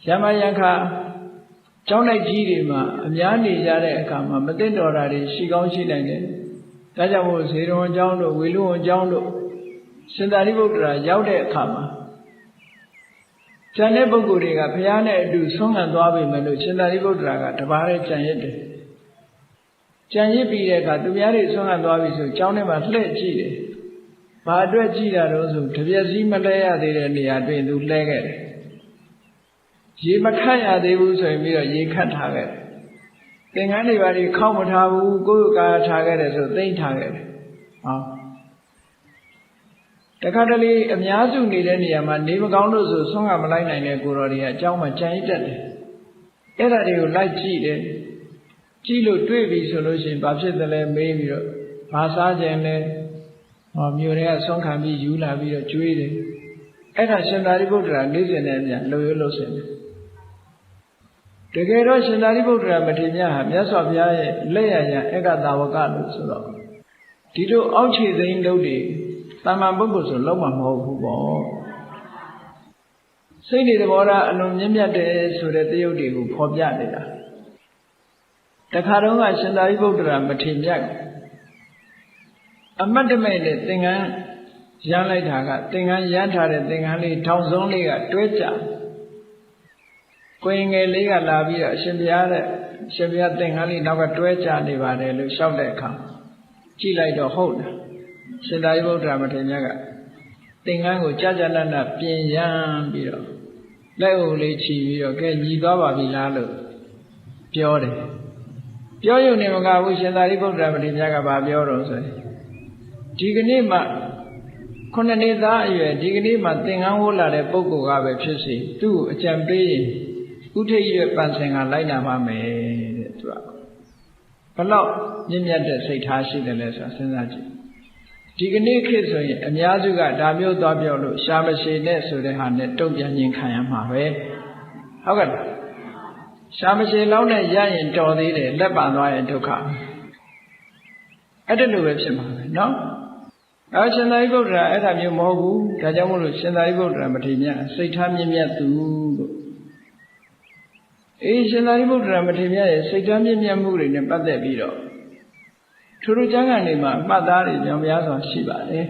ယမယံခါကျောင်းလိုက်ကြီးတွေမှာအများနေကြတဲ့အခါမှာမသိတော်တာတွေရှိကောင်းရှိနိုင်တယ်ဒါကြောင့်မို့ဇေရဝံကျောင်းတို့ဝေလူဝံကျောင်းတို့ရှင်သာရိပုတ္တရာရောက်တဲ့အခါမှာကျန်တဲ့ပုဂ္ဂိုလ်တွေကဘုရားနဲ့အတူဆုံးခံသွားပြီမယ်လို့ရှင်သာရိပုတ္တရာကတပါးနဲ့ကြံရစ်တယ်ကြံရစ်ပြီးတဲ့အခါသူများတွေဆုံးခံသွားပြီဆိုကျောင်းထဲမှာလှည့်ကြည့်တယ်ဘာအတွက်ကြည့်တာတော့ဆိုတပြက်စီးမလဲရသေးတဲ့နေရာတွင်သူလဲခဲ့တယ်ရေမခတ်ရသေးဘူးဆိုရင်ပြီးတော့ရေခတ်ထားခဲ့တယ်သင်္ကန်းတွေဘာတွေခောက်မထားဘူးကိုယ်ကာထားခဲ့တယ်ဆိုသိမ့်ထားခဲ့တယ်ဟောတခါတလေအများစုနေတဲ့နေရာမှာနေမကောင်းလို့ဆိုဆုံးကမလိုက်နိုင်တဲ့ကိုတော်တွေကအเจ้าမှာကြံရစ်တတ်တယ်အဲ့ဒါတွေကိုလိုက်ကြည့်တယ်ကြည့်လို့တွေ့ပြီဆိုလို့ရှိရင်ဘာဖြစ်သလဲမေးပြီးတော့ဘာစားကြင်လဲဟောမြို့တွေကဆုံးခံပြီးယူလာပြီးတော့ကျွေးတယ်အဲ့ဒါရှင်သာရိပုတ္တရာနေ့စဉ်နဲ့ပြန်လှုပ်ရွလှုပ်စင်တယ်တကယ်တော့ရှင်သာရိပုတ္တရာမထေရမြတ်ဟာမြတ်စွာဘုရားရဲ့လက်ရရဧကတာဝကလို့ဆိုတော့ဒီလိုအောက်ခြေသိမ်းလုပ်တွေတာမန်ပုဂ္ဂိုလ်ဆိုလုံးဝမဟုတ်ဘူးပေါ့စိတ်တွေသဘောထားအလွန်မြင့်မြတ်တယ်ဆိုတဲ့သရုပ်တွေကိုဖော်ပြနေတာတခါတော့ကရှင်သာရိပုတ္တရာမထေရမြတ်အမတ်တမဲ့နဲ့သင်္ကန်းရမ်းလိုက်တာကသင်္ကန်းရမ်းထားတဲ့သင်္ကန်းလေးထောင်စုံလေးကတွဲကြကိုရင်ငယ်လေးကလာပြီးတော့အရှင်ဘုရားတဲ့ရှင်ဘုရားသင်္ကန်းလေးနောက်ကတွဲကြနေပါတယ်လို့လျှောက်တဲ့အခါကြည့်လိုက်တော့ဟုတ်တယ်ရှင်သာရိပုတ္တရာမထေရမြတ်ကသင်္ကန်းကိုကြာကြာနာနာပြင်ရမ်းပြီးတော့လက်အုပ်လေးချီပြီးတော့ကဲညီသွားပါပြီလားလို့ပြောတယ်ပြောရုံနဲ့မကဘူးရှင်သာရိပုတ္တရာမထေရမြတ်ကဘာပြောတော့ဆိုရင်ဒီကနေ့မှခုနှစ်နှစ်သားအရွယ်ဒီကနေ့မှသင်္ကန်းဝိုးလာတဲ့ပုဂ္ဂိုလ်ကပဲဖြစ်စီသူ့ကိုအကြံပေးရင်ဥထိပ်ရွယ်ပန်ဆင်ကလိုက်နာပါမယ်တဲ့သူကဘလောက်မြင့်မြတ်တဲ့စိတ်ထားရှိတယ်လဲဆိုတာစဉ်းစားကြည့်ဒီကနေ့ခေတ်ဆိုရင်အများစုကဒါမျိုးသွားပြောလို့ရှားမရှိနဲ့ဆိုတဲ့ဟာနဲ့တုံ့ပြန်ခြင်းခံရမှာပဲဟုတ်ကဲ့ရှားမရှိလောက်နဲ့ရရင်တော်သေးတယ်လက်ပံသွားရင်ဒုက္ခအဲ့ဒါလိုပဲဖြစ်မှာပဲเนาะရှင်သာရိပုတ္တရာအဲ့ဒါမျိုးမဟုတ်ဘူးဒါကြောင့်မို့လို့ရှင်သာရိပုတ္တရာမထေရမြတ်စိတ်ထားမြင့်မြတ်သူလို့ရှင်သာရိပုတ္တရာမထေရမြတ်ရဲ့စိတ်ထားမြင့်မြတ်မှုတွေနဲ့ပတ်သက်ပြီးတော့ထူးထူးခြားခြားနေမှာအမှတ်သားတွေကြောင့်များစွာရှိပါတယ်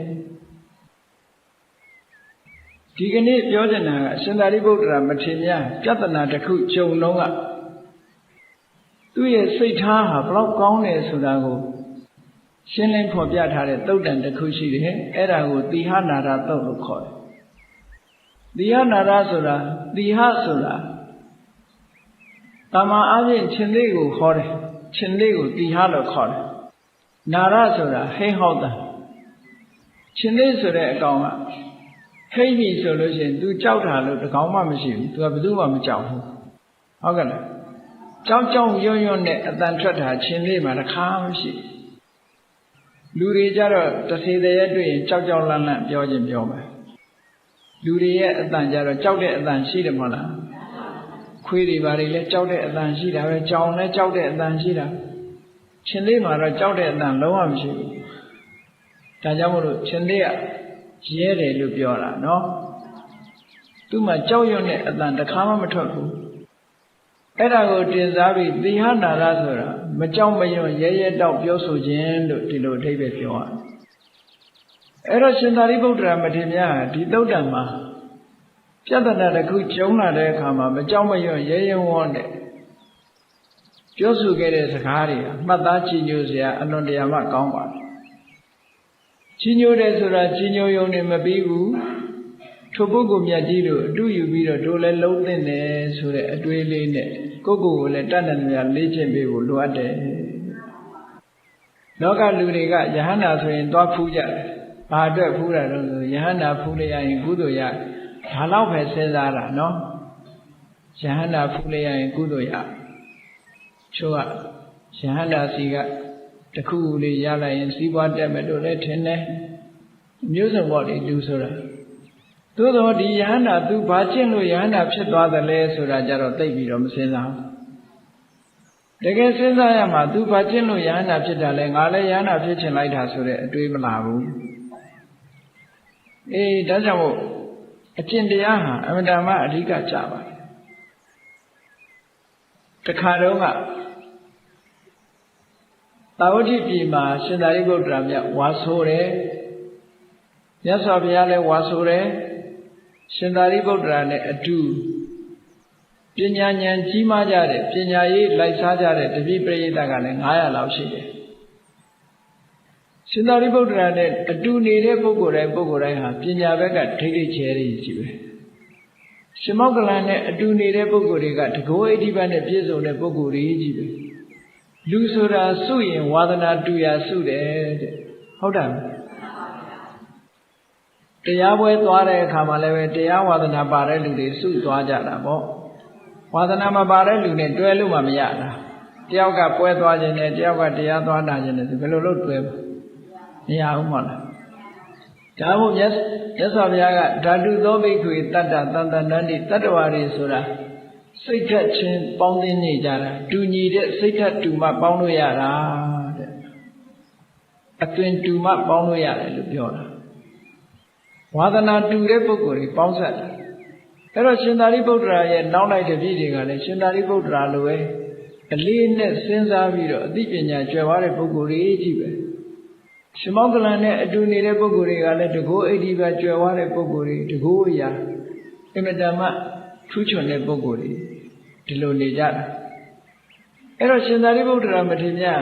ဒီကနေ့ပြောချင်တာကရှင်သာရိပုတ္တရာမထေရမြတ်ပြဿနာတစ်ခုကြုံလုံးကသူ့ရဲ့စိတ်ထားဟာဘလောက်ကောင်းတယ်ဆိုတာကိုရှင်းလင်းဖော်ပြထားတဲ့သုတ်တန်တစ်ခုရှိတယ်အဲ့ဒါကိုသီဟနာရသုတ်လို့ခေါ်တယ်သီဟနာရဆိုတာသီဟဆိုတာတမန်အားဖြင့်ရှင်လေးကိုခေါ်တယ်ရှင်လေးကိုသီဟလို့ခေါ်တယ်နာရဆိုတာဟိဟောက်တာရှင်လေးဆိုတဲ့အကောင်ကဟိပြီဆိုလို့ရှိရင် तू ကြောက်တာလို့တကောင်မှမရှိဘူး तू ကဘယ်သူမှမကြောက်ဘူးဟုတ်ကဲ့လားကြောက်ရွံ့ရွံ့နဲ့အတန်ထွက်တာရှင်လေးမှာတစ်ခါမရှိလူတွေကြတော့တစေတည်းတွေ့ရင်ကြောက်လန့်လန့်ပြောခြင်းပြောမယ်လူတွေရဲ့အတန်ကြတော့ကြောက်တဲ့အတန်ရှိတယ်မဟုတ်လားခွ ခွေးတွေဘာတွေလဲကြောက်တဲ့အတန်ရှိတာပဲကြောင်လဲကြောက်တဲ့အတန်ရှိတာရှင်သေးမှာတော့ကြောက်တဲ့အတန်လုံးဝမရှိဘူးဒါကြောင့်မို့လို့ရှင်သေးကရဲတယ်လို့ပြောတာနော်သူ့မှာကြောက်ရွံ့တဲ့အတန်တစ်ခါမှမထွက်ဘူးအဲ့ဒါကိုတင်စားပြီးသီဟနာရဆိုတာမကြောက်မရွံ့ရဲရဲတောက်ပြောဆိုခြင်းလို့ဒီလိုအဓိပ္ပာယ်ပြောရတယ်အဲ့တော့ရှင်သာရိပုတ္တရာမထေရမြတ်ဒီသုတ်တံမှာပြဿနာတစ်ခုကျုံလာတဲ့အခါမှာမကြောက်မရွံ့ရဲရဲဝံ့တဲ့ပြောဆိုခဲ့တဲ့စကားတွေမှတ်သားကြည်ညိုစရာအလွန်တရာမှကောင်းပါတယ်ကြည်ညိုတယ်ဆိုတာကြည်ညိုရုံနဲ့မပြီးဘူးထိုပုဂ္ဂိုလ်မြတ်ကြီးတို့အတူယူပြီးတော့တို့လည်းလုံးသင့်တယ်ဆိုတဲ့အတွေးလေးနဲ့ကိုယ့်ကိုယ်ကိုလည်းတတ်တယ်များလေ့ကျင့်ပေးဖို့လိုအပ်တယ်လောကလူတွေကယဟန္တာဆိုရင်သွားဖူးကြတယ်ဘာအတွက်ဖူးတာတော့ဆိုယဟန္တာဖူးလိုက်ရရင်ကုသိုလ်ရဒါတော့ပဲစဉ်းစားတာနော်ယဟန္တာဖူးလိုက်ရရင်ကုသိုလ်ရချို့ကယဟန္တာစီကတခုလေးရလိုက်ရင်စီးပွားတက်မယ်လို့လည်းထင်တယ်မျိုးစုံပေါ့လေလူဆိုတာသို့တော့ဒီယဟန္တာသူဘာကျင့်လို့ယဟန္တာဖြစ်သွားသလဲဆိုတာကြတော့သိပြီးတော့မစဉ်းစားဘူးတကယ်စဉ်းစားရမှာသူဘာကျင့်လို့ယဟန္တာဖြစ်တာလဲငါလည်းယဟန္တာဖြစ်ချင်လိုက်တာဆိုတဲ့အတွေးမလာဘူးအေးဒါကြောင့်မို့အကျင့်တရားဟာအမှန်တမ်းအဓိကကြပါတယ်တခါတော့ကသာဝတိပြည်မှာရှင်သာရိပုတ္တရာမြတ်ဝါဆိုတယ်မြတ်စွာဘုရားလည်းဝါဆိုတယ်ရှင်သာရိပုတ္တရာနဲ့အတူပညာဉာဏ်ကြီးမားကြတဲ့ပညာရေးလိုက်စားကြတဲ့တပည့်ပရိသတ်ကလည်း900လောက်ရှိတယ်ရှင်သာရိပုတ္တရာနဲ့အတူနေတဲ့ပုဂ္ဂိုလ်တိုင်းဟာပညာဘက်ကထိတ်ထိတ်ချဲရည်ကြီးပဲရှင်မောက္ကလန်နဲ့အတူနေတဲ့ပုဂ္ဂိုလ်တွေကတကောဣတိပတ်နဲ့ပြည့်စုံတဲ့ပုဂ္ဂိုလ်တွေကြီးပဲလူဆိုတာစုရင်ဝါဒနာတူရာစုတယ်တဲ့ဟုတ်တယ်တရားပွဲသွားတဲ့အခါမှာလည်းပဲတရားဝါဒနာပါတဲ့လူတွေစုသွားကြတာပေါ့ဝါဒနာမပါတဲ့လူနဲ့တွဲလို့မှမရတာတယောက်ကပွဲသွားခြင်းနဲ့တယောက်ကတရားသွားတာခြင်းနဲ့ဘယ်လိုလုပ်တွဲမရဘူးမဟုတ်လားဒါမို့မြတ်စွာဘုရားကဓာတုသောဘိက္ခွေတတ္တသန္တနန္တိတတ္တဝါတွေဆိုတာစိတ်ထက်ချင်းပေါင်းသင်းနေကြတာတူညီတဲ့စိတ်ထက်တူမှပေါင်းလို့ရတာတဲ့အသွင်တူမှပေါင်းလို့ရတယ်လို့ပြောတာဝါဒနာတူတဲ့ပုဂ္ဂိုလ်တွေပေါင်းဆက်တယ်အဲ့တော့ရှင်သာရိပုတ္တရာရဲ့နောက်လိုက်တပည့်တွေကလည်းရှင်သာရိပုတ္တရာလိုပဲအလေးနဲ့စဉ်းစားပြီးတော့အသိပညာကျွယ်ဝတဲ့ပုဂ္ဂိုလ်တွေကြီးပဲရှင်မောက္ကလန်နဲ့အတူနေတဲ့ပုဂ္ဂိုလ်တွေကလည်းတကောဣတိပတ်ကျွယ်ဝတဲ့ပုဂ္ဂိုလ်တွေတကောအရာအင်မတန်မှထူးချွန်တဲ့ပုဂ္ဂိုလ်တွေဒီလိုနေကြတာအဲ့တော့ရှင်သာရိပုတ္တရာမထေရမြတ်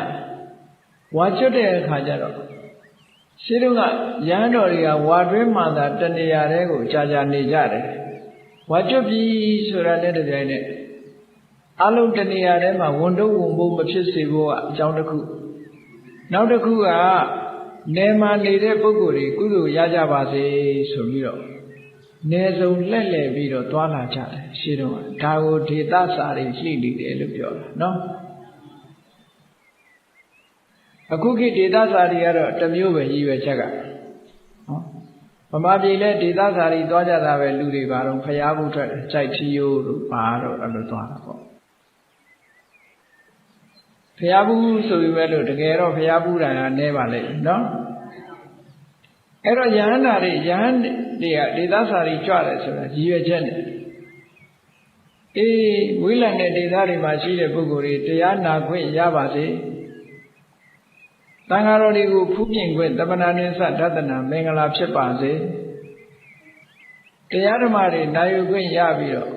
ဝါကျွတ်တဲ့အခါကျတော့ရှင်းတော့ကရဟန်းတော်တွေကဝါတွင်းမှသာတနေရာတဲကိုကြာကြာနေကြတယ်ဝါကျွတ်ပြီဆိုတာနဲ့တပြိုင်နက်အလုံးတနေရာတဲမှာဝန်တော့ဝန်ဖို့မဖြစ်စေဖို့ကအကြောင်းတစ်ခုနောက်တစ်ခုကနယ်မှာနေတဲ့ပုဂ္ဂိုလ်တွေကုသိုလ်ရကြပါစေဆိုပြီးတော့နယ်စုံလှည့်လည်ပြီးတော့သွားလာကြတယ်ရှင်းတော့ဒါကိုဒေသစာတွေလှိနေတယ်လို့ပြောတာနော်အခုခေတ်ဒေသစာတွေကတော့တစ်မျိုးပဲကြီးပဲချက်ကနော်ဗမာပြည်လဲဒေသစာတွေသွားကြတာပဲလူတွေပါတော့ဖျားဘူးထွက်ကြိုက်ထီယိုးတို့ပါတော့အဲ့လိုသွားတာပေါ့ဖျားဘူးဆိုပြီးပဲလို့တကယ်တော့ဖျားဘူးတာကနဲပါလေနော်အဲ့တော့ယဟန္တာတွေကဒေသစာတွေကြွတယ်ဆိုတာရည်ရွယ်ချက်နဲ့အေးဝိလံတဲ့ဒေသတွေမှာရှိတဲ့ပုဂ္ဂိုလ်တွေတရားနာခွင့်ရပါစေတန်ဃာတော်တွေကိုဖူးပြင်ခွင့်တပ္ပနာနိသဒသနာမင်္ဂလာဖြစ်ပါစေတရားဓမ္မတွေနာယူခွင့်ရပြီးတော့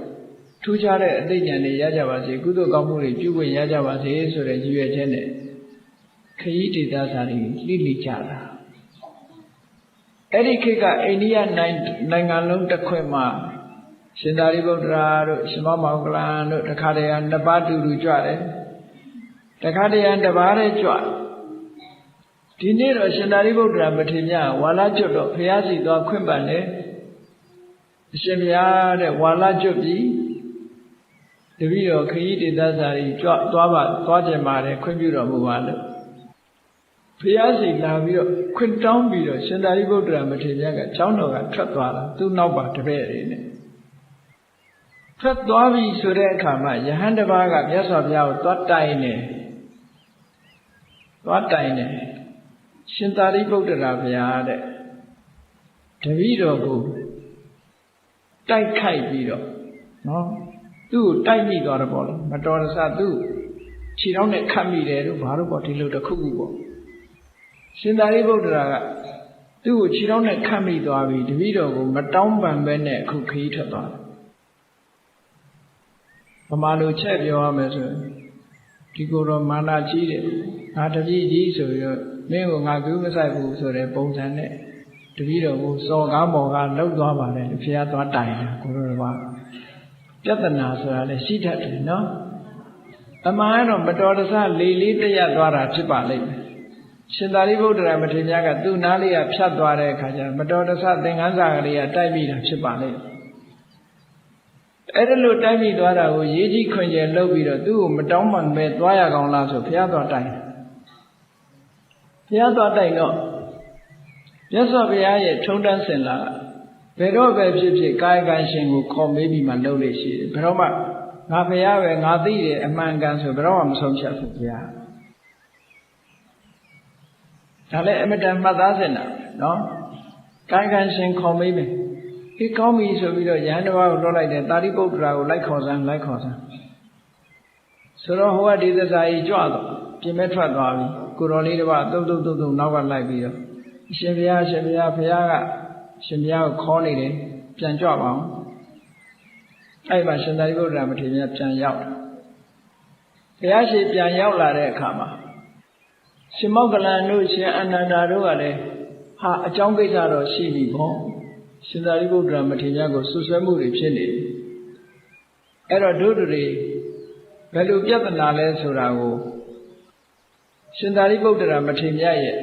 ထူးခြားတဲ့အသိဉာဏ်တွေရကြပါစေကုသိုလ်ကောင်းမှုတွေပြုခွင့်ရကြပါစေဆိုတဲ့ရည်ရွယ်ချက်နဲ့ခရီးဒေသစာတွေလှိကြတာအဲ့ဒီခေတ်ကအိန္ဒိယနိုင်ငံလုံးတစ်ခွင်မှာရှင်သာရိပုတ္တရာတို့ရှင်မောက္ကလန်တို့တခါတည်းကနှစ်ပါးတူတူကြွတယ်တခါတည်းကတစ်ပါးတည်းကြွဒီနေ့တော့ရှင်သာရိပုတ္တရာမထေရမြတ်ဝါလာကျွတ်တော့ဘုရားစီသွားခွင့်ပန်တယ်အရှင်ဘုရားတဲ့ဝါလာကျွတ်ပြီတပည့်တော်ခရီးဒေသစာကြီးကြွသွားကြပါတယ်ခွင့်ပြုတော်မူပါလို့ဘုရားစီလာပြီးတော့ခွင့်တောင်းပြီးတော့ရှင်သာရိပုတ္တရာမထေရမြတ်ကကျောင်းတော်ကထွက်သွားတာသူ့နောက်ပါတပည့်တွေနဲ့ထ ထွက်သွားပြီဆိုတဲ့အခါမှာယဟန်တစ်ပါးကမြတ်စွာဘုရားကိုသွားတိုင်တယ်ရှင်သာရိပုတ္တရာဘုရားတဲ့တပည့်တော်ကိုတိုက်ခိုက်ပြီးတော့နော်သူ့ကိုတိုက်မိသွားတော့ပေါ့လေမတော်တဆသူ့ခြေထောက်နဲ့ခတ်မိတယ်လို့ဘာလို့ပေါ့ဒီလိုတစ်ခုခုပေါ့ရှင်သာရိပုတ္တရာကသူ့ကိုခြေထောက်နဲ့ခတ်မိသွားပြီးတပည့်တော်ကိုမတောင်းပန်ပဲနဲ့အခုခရီးထွက်သွားတယ်ဗမာလိုချက်ပြောရမယ်ဆိုရင်ဒီကိုယ်တော်မာနကြီးတယ်ငါတပည့်ကြီးဆိုပြီးတော့မင်းကိုငါကူးမဆိုင်ဘူးဆိုတဲ့ပုံစံနဲ့တပည့်တော်ကိုစော်ကားမော်ကားလှုပ်သွားပါလေဘုရားသွားတိုင်တာကိုယ်တော်ကပြဿနာဆိုတာလည်းရှိတတ်တယ်နော်အမှန်ကတော့မတော်တဆလေးတရက်သွားတာဖြစ်ပါလိမ့်မယ်ရှင်သာရိပုတ္တရာမထေရမြတ်ကသူ့နားလေးကဖြတ်သွားတဲ့အခါကျမတော်တဆသင်္ကန်းစာကလေးကတိုက်မိတာဖြစ်ပါလိမ့်မယ်အဲ့ဒါလို့တိုက်မိသွားတာကိုရေးကြီးခွင်ကျယ်လုပ်ပြီးတော့သူ့ကိုမတောင်းပန်ပဲသွားရကောင်းလားဆိုဘုရားသွားတိုင်တော့မြတ်စွာဘုရားရဲ့ထုံးတမ်းစင်လာဘယ်တော့ပဲဖြစ်ဖြစ်ကာယကံရှင်ကိုခေါ်မေးပြီးမှလုပ်လို့ရှိတယ်ဘယ်တော့မှငါဘုရားပဲငါသိတယ်အမှန်ကန်ဆိုဘယ်တော့မှမဆုံးဖြတ်ဘူးဘုရားဒါလည်းအမတန်မှတ်သားစင်တာနော်ကာယကံရှင်ခေါ်မေးမယ်ဒီကောင်းပြီဆိုပြီးတော့ယဟန်တစ်ပါးကိုလွှတ်လိုက်တယ်သာရိပုတ္တရာကိုလိုက်ခေါ်စမ်းဆိုတော့ဟိုကဒီသစ္စာကြီးကြွတော့ပြင်မဲ့ထွက်သွားပြီကိုတော်လေးတစ်ပါးတုံနောက်ကလိုက်ပြီးတော့အရှင်ဘုရားဘုရားကရှင်ဘုရားကိုခေါ်နေတယ်ပြန်ကြွပါအောင်အဲ့မှာရှင်သာရိပုတ္တရာမထေရမြတ်ပြန်ရောက်ဘုရားရှိပြန်ရောက်လာတဲ့အခါမှာရှင်မောက္ကလန်တို့ရှင်အနန္ဒာတို့ကလည်းဟာအကြောင်းကိစ္စတော့ရှိပြီပေါ့ရှင်သာရိပုတ္တရာမထေရမြတ်ကိုဆွဆွဲမှုတွေဖြစ်နေပြီအဲ့တော့တို့တွေဘယ်လိုပြဿနာလဲဆိုတာကိုရှင်သာရိပုတ္တရာမထေရမြတ်ရဲ့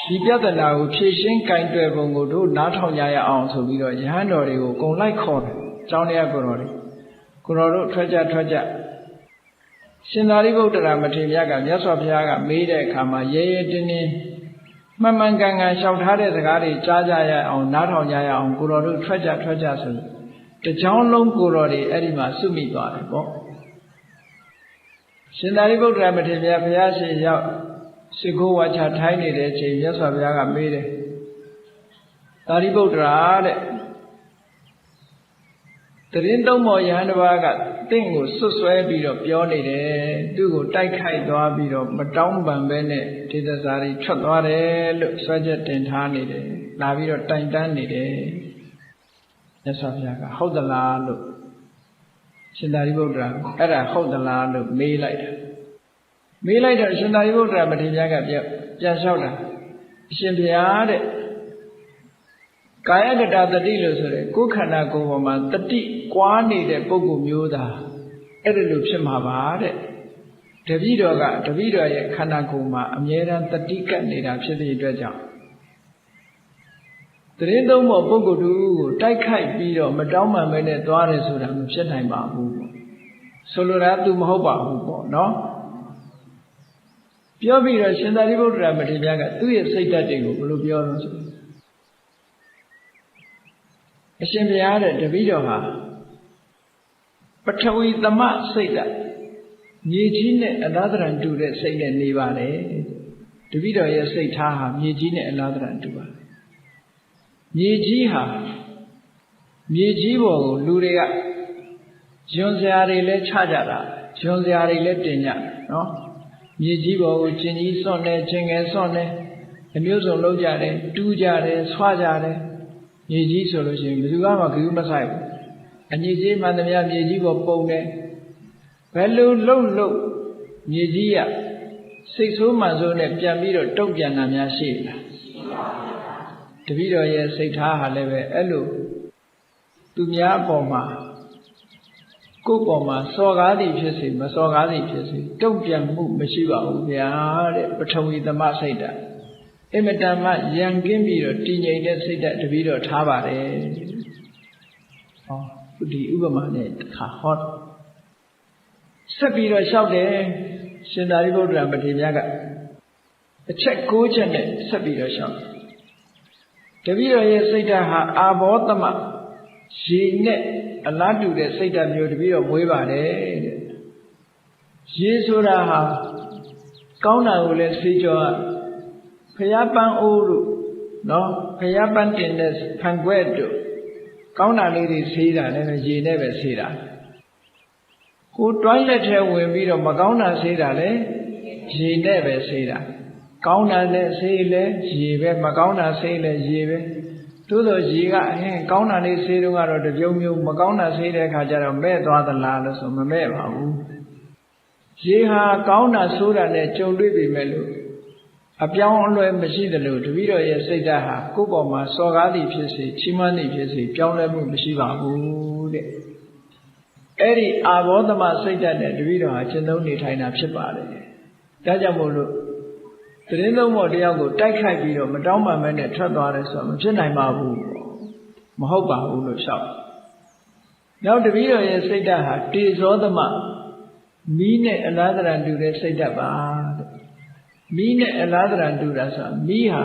ဒီပြဿနာကိုဖြေရှင်းကင်တွယ်ပုံကိုတို့နားထောင်ကြရအောင်ဆိုပြီးတော့ယဟန်တော်တွေကိုအကုန်လိုက်ခေါ်တယ်ကျောင်းထဲကိုတော်တို့ထွက်ကြရှင်သာရိပုတ္တရာမထေရမြတ်ကမြတ်စွာဘုရားကမေးတဲ့အခါမှာရဲတင်းမှန်ကန်လျှောက်ထားတဲ့စကားတွေကြားကြရအောင်နားထောင်ကြရအောင်ကိုတော်တို့ထွက်ကြဆိုတကြောင်းလုံးကိုတော်တွေအဲ့ဒီမှာစုမိသွားတယ်ပေါ့ရှင်သာရိပုတ္တရာမထေရမြတ်ဘုရားရှင်ရောက်စိတ်ကိုဝါချထိုင်းနေတဲ့အချိန်မြတ်စွာဘုရားကမေးတယ်သာရိပုတ္တရာတဲ့တရင်သုံးမော်ယဟန်တစ်ပါးကတင့်ကိုဆွတ်ဆွဲပြီးတော့ပြောနေတယ်သူ့ကိုတိုက်ခိုက်သွားပြီးတော့မတောင်းပန်ပဲနဲ့ဒေသစာတွေထွက်သွားတယ်လို့ဆွဲချက်တင်ထားနေတယ်လာပြီးတော့တိုင်တန်းနေတယ်မြတ်စွာဘုရားကဟုတ်သလားလို့ရှင်သာရိပုတ္တရာအဲ့ဒါဟုတ်သလားလို့မေးလိုက်တော့ရှင်သာရိပုတ္တရာမထေရမြတ်ကပြန်လျှောက်တာအရှင်ဘုရားတဲ့ကာယကတတတိလို့ဆိုရဲကိုယ်ခန္ဓာကိုယ်ပေါ်မှာတတိကွာနေတဲ့ပုဂ္ဂိုလ်မျိုးသားအဲ့ဒါလိုဖြစ်မှာပါတဲ့တပည့်တော်ရဲ့ခန္ဓာကိုယ်မှာအမြဲတမ်းတတိကပ်နေတာဖြစ်တဲ့အတွက်ကြောင့်တရင်သုံးဖို့ပုဂ္ဂိုလ်တူကိုတိုက်ခိုက်ပြီးတော့မတောင်းပန်မဲနဲ့သွားတယ်ဆိုတာမဖြစ်နိုင်ပါဘူးဆိုလိုတာသူမဟုတ်ပါဘူးပေါ့နော်ပြောပြီးတော့ရှင်သာရိပုတ္တရာမထေရမြတ်ကသူ့ရဲ့စိတ်ဓာတ်တွေကိုဘယ်လိုပြောလို့ဆိုအရှင်ဘုရားတဲ့တပည့်တော်ဟာပထဝီသမစိတ်ဓာတ်မြေကြီးနဲ့အလားတရံတူတဲ့စိတ်နဲ့နေပါတယ်တပည့်တော်ရဲ့စိတ်ထားဟာမြေကြီးနဲ့အလားတရံတူပါမြေကြီးပေါ်ကိုလူတွေကယွန်စရာတွေလည်းချကြတာယွန်စရာတွေလည်းတင်ကြနော်မြေကြီးပေါ်ကိုကျင်ကြီးစွန့်တယ်ကျင်ငယ်စွန့်တယ်အမျိုးစုံလုပ်ကြတယ်တူးကြတယ်ဆွကြတယ်မြေကြီးဆိုလို့ရှိရင်ဘယ်သူမှဂရုမစိုက်ဘူးအညီကြီးမှန်သမျှမြေကြီးပေါ်ပုံတယ်ဘယ်လိုလုပ်မြေကြီးကစိတ်ဆိုးမှန်ဆိုးနဲ့ပြန်ပြီးတော့တုံ့ပြန်တာများရှိလားတပည့်တော်ရဲ့စိတ်ထားဟာလည်းပဲအဲ့လိုသူများအပေါ်မှာကိုယ့်ပေါ်မှာစော်ကားသည်ဖြစ်စေမစော်ကားသည်ဖြစ်စေတုံ့ပြန်မှုမရှိပါဘူးဗျာတဲ့ပထဝီသမစိတ်ဓာတ်အင်မတန်မှရံကင်းပြီးတော့တည်ငြိမ်တဲ့စိတ်ဓာတ်တပည့်တော်ထားပါတယ်ဟောဒီဥပမာနဲ့တစ်ခါဟောဆက်ပြီးတော့လျှောက်တယ်ရှင်သာရိပုတ္တရာမထေရမြတ်ကအချက်၉ချက်နဲ့ဆက်ပြီးတော့လျှောက်တပည့်တော်ရဲ့စိတ်ဓာတ်ဟာအာဘောသမ ရေနဲ့အလားတူတဲ့စိတ်ဓာတ်မျိုးတပြီးတော့မွေးပါတယ်တဲ့ရေဆိုတာဟာကောင်းတာကိုလည်းဆေးကြောဖျားပန်းအိုးတို့နော်ဖျားပန်းတင်တဲ့ဖန်ခွက်တို့ကောင်းတာလေးတွေဆေးတာလည်းရေနဲ့ပဲဆေးတာကိုတွိုင်းလက်ထဲဝင်ပြီးတော့မကောင်းတာဆေးတာလည်းရေနဲ့ပဲဆေးတာကောင်းတာလည်းဆေးလည်းရေပဲမကောင်းတာဆေးလည်းရေပဲသို့သောရေကကောင်းတာလေးဆေးတော့ကတော့တပြုံမျိုးမကောင်းတာဆေးတဲ့အခါကျတော့မဲ့သွားသလားလို့ဆိုမမဲ့ပါဘူးရေဟာကောင်းတာဆိုးတာနဲ့ကြုံတွေ့ပြီမဲ့လို့အပြောင်းအလဲမရှိသလိုတပည့်တော်ရဲ့စိတ်ဓာတ်ဟာကိုယ့်ပေါ်မှာစော်ကားသည်ဖြစ်စေချီးမွမ်းသည်ဖြစ်စေပြောင်းလဲမှုမရှိပါဘူးတဲ့အဲ့ဒီအာဘောဓမစိတ်ဓာတ်နဲ့တပည့်တော်ဟာကျင့်သုံးနေထိုင်တာဖြစ်ပါတယ်ဒါကြောင့်မို့လို့သတင်းသုံးဖို့တယောက်ကိုတိုက်ခိုက်ပြီးတော့မတောင်းပန်မဲနဲ့ထွက်သွားတယ်ဆိုတော့မဖြစ်နိုင်ပါဘူးမဟုတ်ပါဘူးလို့ရှောက်နောက်တပည့်တော်ရဲ့စိတ်ဓာတ်ဟာတေဇောသမမီးနဲ့အလားတရံတူတဲ့စိတ်ဓာတ်ပါတဲ့မီးနဲ့အလားတရံတူတာဆိုတာမီးဟာ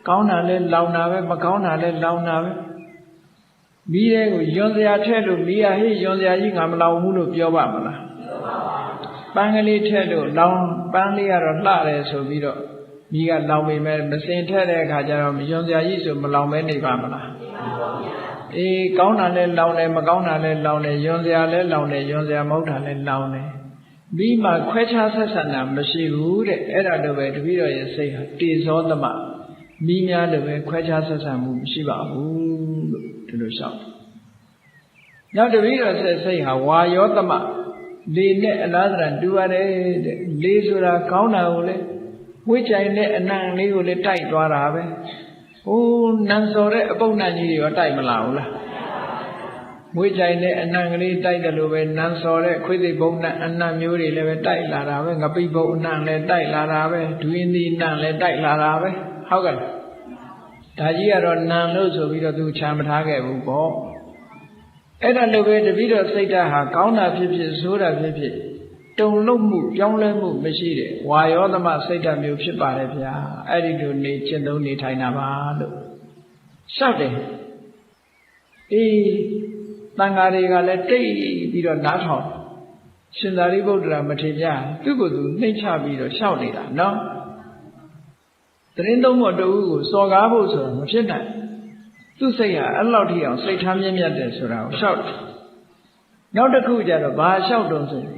ကောင်းတာလဲလောင်တာပဲမကောင်းတာလဲလောင်တာပဲမီးတွေကိုယွန်စရာထည့်လို့မီးဟာဟေ့ယွန်စရာကြီးငါမလောင်ဘူးလို့ပြောပါမလားပန်းကလေးထည့်လို့လောင်ပန်းလေးကတော့လှတယ်ဆိုပြီးတော့မီးကလောင်ပေမဲ့မစင်ထည့်တဲ့အခါကျတော့ယွန်စရာကြီးဆိုမလောင်ပဲနေပါမလားကောင်းတာလဲလောင်တယ်မကောင်းတာလဲလောင်တယ်ယွန်စရာလဲလောင်တယ်ယွန်စရာမဟုတ်တာလဲလောင်တယ်ပြီးမှခွဲခြားဆက်ဆံတာမရှိဘူးတဲ့အဲ့ဒါတော့ပဲတပည့်တော်ရဲ့စိတ်ဟာတေဇောသမမိများလည်းပဲခွဲခြားဆက်ဆံမှုမရှိပါဘူးလို့ဒီလိုရှောက်နောက်တပည့်တော်ရဲ့စိတ်ဟာဝါယောသမလေနဲ့အလားတရတူရတယ်တဲ့လေဆိုတာကောင်းတာကိုလေဝိကြိုင်နဲ့အနံလေးကိုလေတိုက်သွားတာပဲဟိုးနန်းစော်တဲ့အပုပ်နံကြီးတွေရောတိုက်မလာဘူးလားမွေးကြိုင်တဲ့အနံကလေးတိုက်တယ်လို့ပဲနန်းစော်တဲ့ခွေးသိပ်ဘုံနဲ့အနံမျိုးတွေလည်းပဲတိုက်လာတာပဲငပိဘုံအနံလည်းတိုက်လာတာပဲဒွင်းသီးနံလည်းတိုက်လာတာပဲဟုတ်ကဲ့ဒါကြီးကတော့နံလို့ဆိုပြီးတော့သူချာမထားခဲ့ဘူးပေါ့အဲ့ဒါလိုပဲတပည့်တော်စိတ်ဓာတ်ဟာကောင်းတာဖြစ်ဖြစ်ဆိုးတာဖြစ်ဖြစ်တုံလုံးမှုပြောင်းလဲမှုမရှိတဲ့ဝါယောသမစိတ်ဓာတ်မျိုးဖြစ်ပါတယ်ဗျာအဲ့ဒီလိုနေကျင့်သုံးနေထိုင်တာပါလို့ရှောက်တယ်တန်ဃာတွေကလည်းတိတ်ပြီးတော့နားထောင်ရှင်သာရိပုတ္တရာမထေရသူ့ကိုယ်သူနှိမ့်ချပြီးတော့ရှောက်နေတာနော်သတင်းသုံးဖို့တူကိုစော်ကားဖို့ဆိုတာမဖြစ်နိုင်သူ့စိတ်ဟာအဲ့လောက်ထိအောင်စိတ်ထားမြင့်မြတ်တယ်ဆိုတာကိုရှောက်တယ်နောက်တစ်ခုကျတော့ဘာရှောက်တုံးဆိုရင်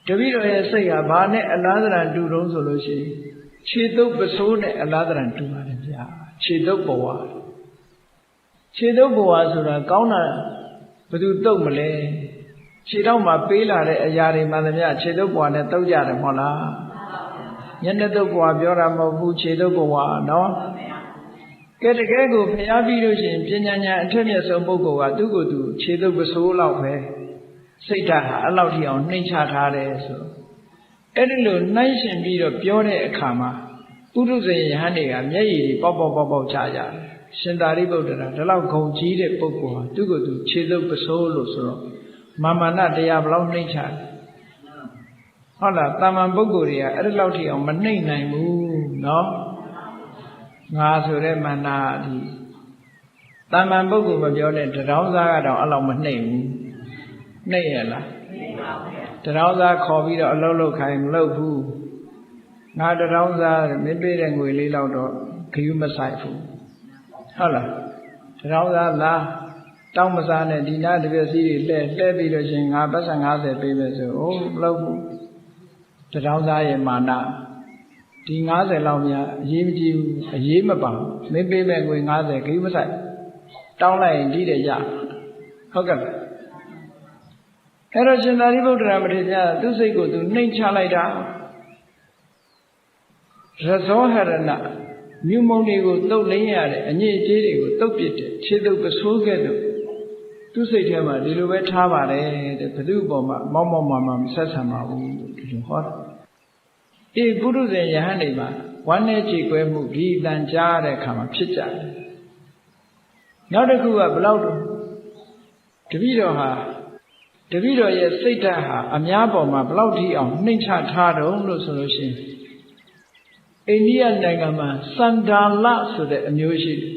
တပည့်တော်ရဲ့စိတ်ဟာဘာနဲ့အလားတရံတူတုံးဆိုလို့ရှိရင်ခြေတုပ်ပစိုးနဲ့အလားတရံတူပါတယ်ဗျာခြေတုပ်ဘဝခြေတုပ်ဘဝဆိုတာကောင်းတာဘယ်သူတုပ်မလဲခြေထောက်မှာပေးလာတဲ့အရာတွေမှန်သမျှခြေတုပ်ဘဝနဲ့တုပ်ကြတယ်မဟုတ်လားညနေတုပ်ဘဝပြောတာမဟုတ်ဘူးခြေတုပ်ဘဝနော်ကဲတကယ်ကိုဖျားပြီးလို့ရှိရင်ပညာဉာဏ်အထက်မြတ်ဆုံးပုဂ္ဂိုလ်ကသူ့ကိုယ်သူခြေတုပ်ပစိုးလောက်ပဲစိတ်ဓာတ်ဟာအဲ့လောက်ထိအောင်နှိမ့်ချထားတယ်ဆိုအဲ့ဒီလိုနှိုင်းရှင်ပြီးတော့ပြောတဲ့အခါမှာပုရုဇဉ်ယဟန်တွေကမျက်ရည်တွေပေါက်ပေါက်ချကြတယ်ရှင်သာရိပုတ္တရာဒီလောက်ဂုဏ်ကြီးတဲ့ပုဂ္ဂိုလ်ဟာသူ့ကိုယ်သူခြေတုပ်ပစိုးလို့ဆိုတော့မာမနတရားဘလောက်နှိမ့်ချတယ်ဟုတ်လားတာမန်ပုဂ္ဂိုလ်တွေကအဲ့ဒီလောက်ထိအောင်မနှိမ့်နိုင်ဘူးနော်ငါဆိုတဲ့မာနဒီတာမန်ပုဂ္ဂိုလ်မပြောနဲ့တရောင်းစားကတော့အဲ့လောက်မနှိမ့်ဘူးနှိမ့်ရလားတရောင်းစားခေါ်ပြီးတော့အလုပ်လုပ်ခိုင်းမလုပ်ဘူးငါတရောင်းစားမင်းပေးတဲ့ငွေလေးလောက်တော့ခယူးမဆိုင်ဘူးဟုတ်လားတရောင်းစားလားတောင်းမစားနဲ့ဒီနာတပြည့်စီးတွေလှဲပြီးတော့ရှင်ငါပတ်စံ90ပေးမယ်ဆိုဟုတ်မလုပ်ဘူးတရောင်းစားရဲ့မာနဒီ90လောက်များအရေးမကြီးဘူးအရေးမပါမင်းပေးမဲ့ငွေ90ခယူးမဆိုင်တောင်းလိုက်ရင်ဒီတဲ့ရဟုတ်ကဲ့အဲ့တော့ရှင်သာရိပုတ္တရာမထေရသူ့စိတ်ကိုသူနှိမ့်ချလိုက်တာရဇောဟရဏမြူမုံတွေကိုတုတ်လိမ့်ရတဲ့အညစ်အကြေးတွေကိုတုတ်ပစ်တယ်ခြေတုပ်ပစိုးခဲ့လို့သူ့စိတ်ထဲမှာဒီလိုပဲထားပါတယ်တဲ့ဘု து ပေါ်မှာမောက်မာမဆက်ဆံပါဘူးဒီလိုဟောတယ်ပုရုဇဉ်ယဟန်တွေမှာဝမ်းနဲ့ကြည်ကွဲမှုဒီတန်ကြားတဲ့အခါမှာဖြစ်ကြတယ်နောက်တစ်ခုကဘလောက်တော့တပည့်တော်ရဲ့စိတ်ဓာတ်ဟာအများပေါ်မှာဘလောက်ထိအောင်နှိမ့်ချထားတော့လို့ဆိုလို့ရှိရင်အိန္ဒိယနိုင်ငံမှာစန္ဒာလဆိုတဲ့အမျိုးရှိတယ်